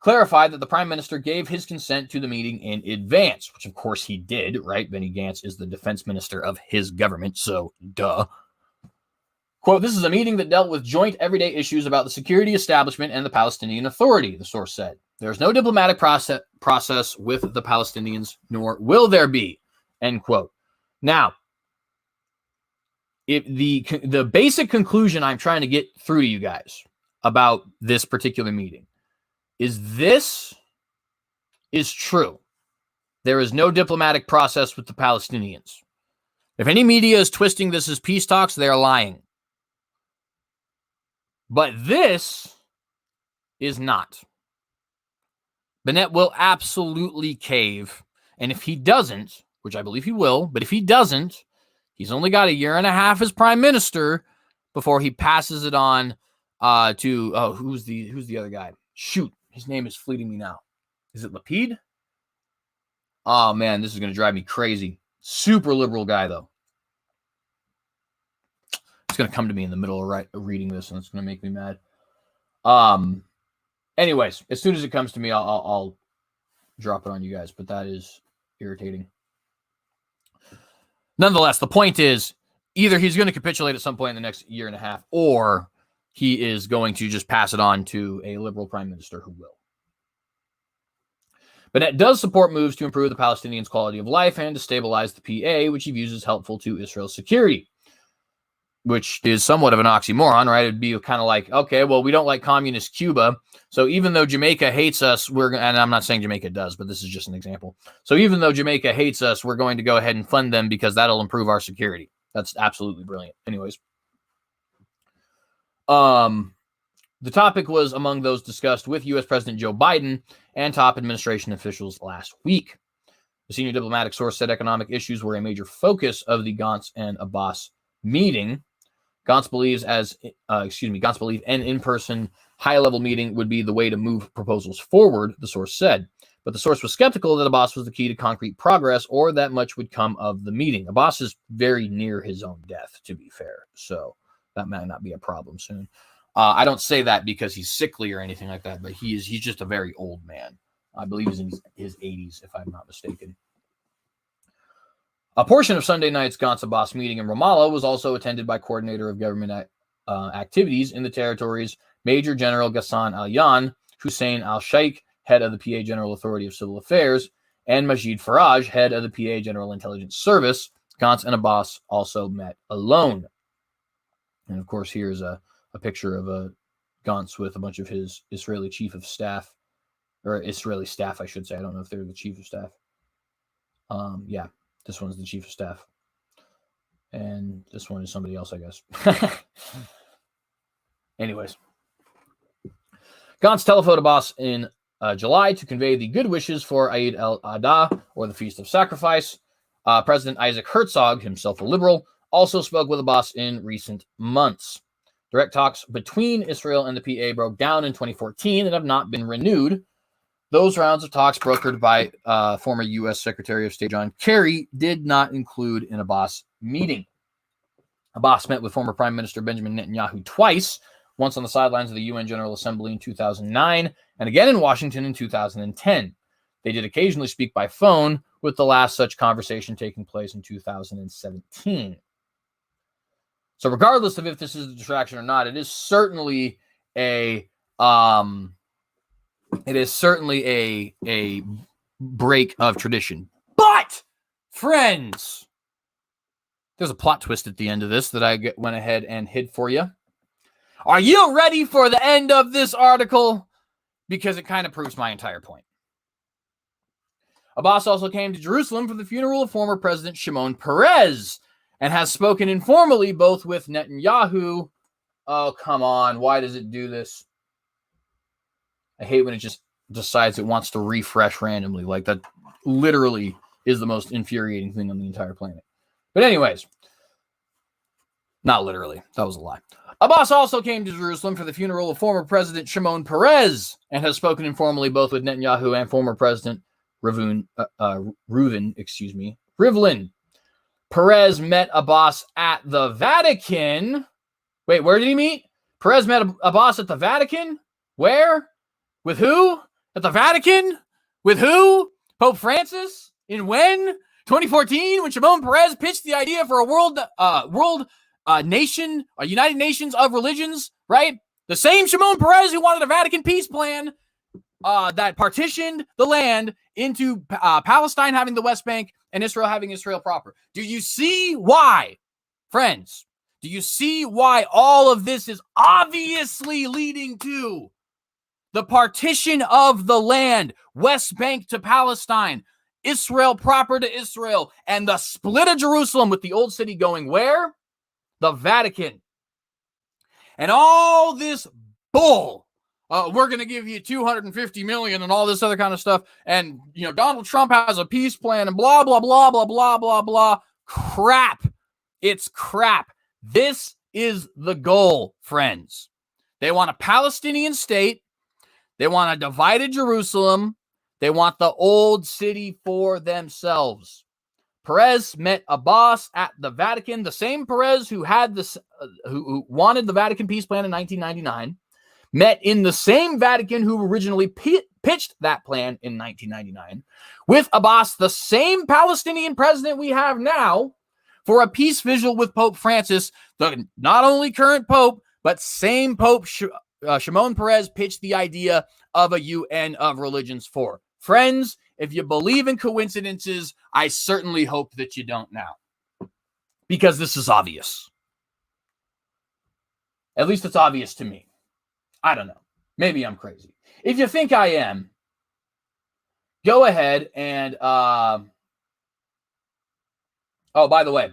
clarified that the prime minister gave his consent to the meeting in advance, which of course he did, right? Benny Gantz is the defense minister of his government, so duh. Quote, "This is a meeting that dealt with joint everyday issues about the security establishment and the Palestinian Authority," the source said. "There's no diplomatic process with the Palestinians, nor will there be," end quote. Now, if the basic conclusion I'm trying to get through to you guys about this particular meeting is this is true. There is no diplomatic process with the Palestinians. If any media is twisting this as peace talks, they are lying. But this is not. Bennett will absolutely cave. And if he doesn't, which I believe he will, but if he doesn't, he's only got a year and a half as prime minister before he passes it on to who's the other guy? Shoot, his name is fleeting me now. Is it Lapid? Oh man, this is going to drive me crazy. Super liberal guy though. It's going to come to me in the middle of reading this, and it's going to make me mad. Anyways, as soon as it comes to me, I'll drop it on you guys. But that is irritating. Nonetheless, the point is either he's going to capitulate at some point in the next year and a half, or he is going to just pass it on to a liberal prime minister who will. Bennett does support moves to improve the Palestinians' quality of life and to stabilize the PA, which he views as helpful to Israel's security, which is somewhat of an oxymoron, right? It'd be kind of like, okay, well, we don't like communist Cuba, so even though Jamaica hates us, and I'm not saying Jamaica does, but this is just an example. So even though Jamaica hates us, we're going to go ahead and fund them because that'll improve our security. That's absolutely brilliant. Anyways. The topic was among those discussed with U.S. President Joe Biden and top administration officials last week. The senior diplomatic source said economic issues were a major focus of the Gantz and Abbas meeting. Gantz believes an in-person high-level meeting would be the way to move proposals forward, the source said. But the source was skeptical that Abbas was the key to concrete progress or that much would come of the meeting. Abbas is very near his own death, to be fair, so that might not be a problem soon. I don't say that because he's sickly or anything like that, but he's just a very old man. I believe he's in his 80s, if I'm not mistaken. A portion of Sunday night's Gantz-Abbas meeting in Ramallah was also attended by coordinator of government activities in the territories, Major General Ghassan Al-Yan, Hussein Al-Sheikh, head of the PA General Authority of Civil Affairs, and Majid Faraj, head of the PA General Intelligence Service. Gantz and Abbas also met alone. And of course, here's a picture of Gantz with a bunch of his Israeli chief of staff, or Israeli staff, I should say. I don't know if they're the chief of staff. Yeah, this one's the chief of staff. And this one is somebody else, I guess. Anyways. Gantz telephoned Abbas in July to convey the good wishes for Eid al-Adha, or the Feast of Sacrifice. President Isaac Herzog, himself a liberal, also spoke with Abbas in recent months. Direct talks between Israel and the PA broke down in 2014 and have not been renewed. Those rounds of talks brokered by former U.S. Secretary of State John Kerry did not include an Abbas meeting. Abbas met with former Prime Minister Benjamin Netanyahu twice, once on the sidelines of the UN General Assembly in 2009, and again in Washington in 2010. They did occasionally speak by phone, with the last such conversation taking place in 2017. So regardless of if this is a distraction or not, it is certainly a break of tradition. But, friends, there's a plot twist at the end of this that I went ahead and hid for you. Are you ready for the end of this article? Because it kind of proves my entire point. Abbas also came to Jerusalem for the funeral of former President Shimon Peres and has spoken informally both with Netanyahu. Oh, come on. Why does it do this? I hate when it just decides it wants to refresh randomly. Like, that literally is the most infuriating thing on the entire planet. But anyways, not literally. That was a lie. Abbas also came to Jerusalem for the funeral of former President Shimon Peres and has spoken informally both with Netanyahu and former President Rivlin. Peres met Abbas at the Vatican. Wait, where did he meet? Peres met Abbas at the Vatican? Where? With who? At the Vatican? With who? Pope Francis? In when? 2014, when Shimon Peres pitched the idea for a world nation, a United Nations of religions, right? The same Shimon Peres who wanted a Vatican peace plan that partitioned the land into Palestine having the West Bank and Israel having Israel proper. Do you see why, friends? Do you see why all of this is obviously leading to the partition of the land, West Bank to Palestine, Israel proper to Israel, and the split of Jerusalem with the old city going where? The Vatican. And all this bull. We're going to give you $250 million and all this other kind of stuff. And, Donald Trump has a peace plan and blah, blah, blah, blah, blah, blah, blah. Crap. It's crap. This is the goal, friends. They want a Palestinian state. They want a divided Jerusalem. They want the old city for themselves. Peres met Abbas at the Vatican, the same Peres who had this, who wanted the Vatican peace plan in 1999, met in the same Vatican who originally pitched that plan in 1999, with Abbas, the same Palestinian president we have now, for a peace vigil with Pope Francis, the not only current Pope, but same Pope Shimon Peres pitched the idea of a UN of religions for. Friends, if you believe in coincidences, I certainly hope that you don't now. Because this is obvious. At least it's obvious to me. I don't know. Maybe I'm crazy. If you think I am, go ahead and... Oh, by the way,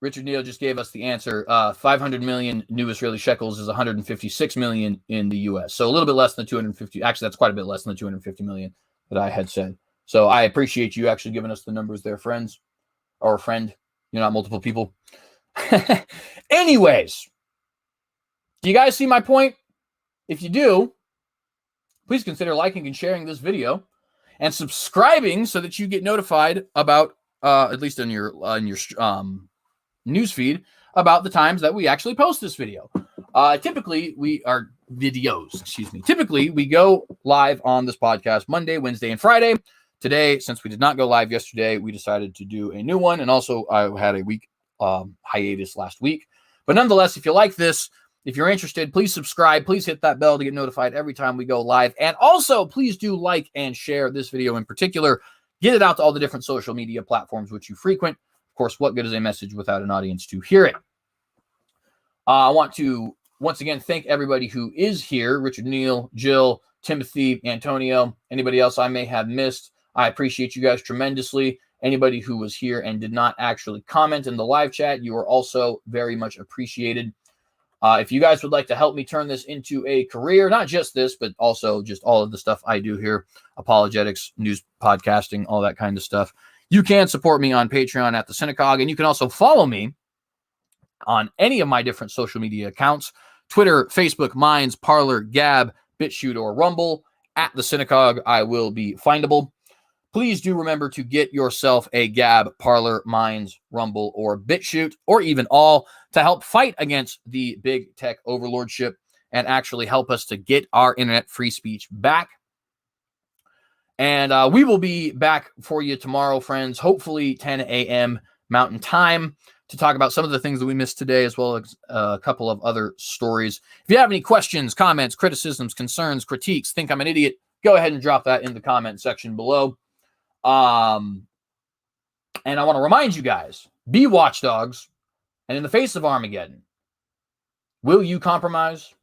Richard Neal just gave us the answer. 500 million new Israeli shekels is 156 million in the U.S. So a little bit less than 250. Actually, that's quite a bit less than the 250 million that I had said. So I appreciate you actually giving us the numbers there, friends. Or friend. You're not multiple people. Anyways. Do you guys see my point? If you do, please consider liking and sharing this video and subscribing so that you get notified about, at least on your news feed, about the times that we actually post this video. Typically, we go live on this podcast Monday, Wednesday, and Friday. today, since we did not go live yesterday, we decided to do a new one. And also, I had a week hiatus last week. But nonetheless, if you like this, if you're interested, please subscribe. Please hit that bell to get notified every time we go live. And also, please do like and share this video in particular. Get it out to all the different social media platforms which you frequent. Of course, what good is a message without an audience to hear it? I want to once again thank everybody who is here. Richard, Neal, Jill, Timothy, Antonio, anybody else I may have missed. I appreciate you guys tremendously. Anybody who was here and did not actually comment in the live chat, you are also very much appreciated. If you guys would like to help me turn this into a career, not just this, but also just all of the stuff I do here, apologetics, news, podcasting, all that kind of stuff, you can support me on Patreon at the Synagogue, and you can also follow me on any of my different social media accounts, Twitter, Facebook, Minds, Parler, Gab, BitChute, or Rumble. At the Synagogue, I will be findable. Please do remember to get yourself a Gab, Parler, Minds, Rumble, or BitChute, or even all, to help fight against the big tech overlordship and actually help us to get our internet free speech back. And we will be back for you tomorrow, friends, hopefully 10 a.m. Mountain Time, to talk about some of the things that we missed today, as well as a couple of other stories. If you have any questions, comments, criticisms, concerns, critiques, think I'm an idiot, go ahead and drop that in the comment section below. And I want to remind you guys, be watchdogs, and in the face of Armageddon, will you compromise?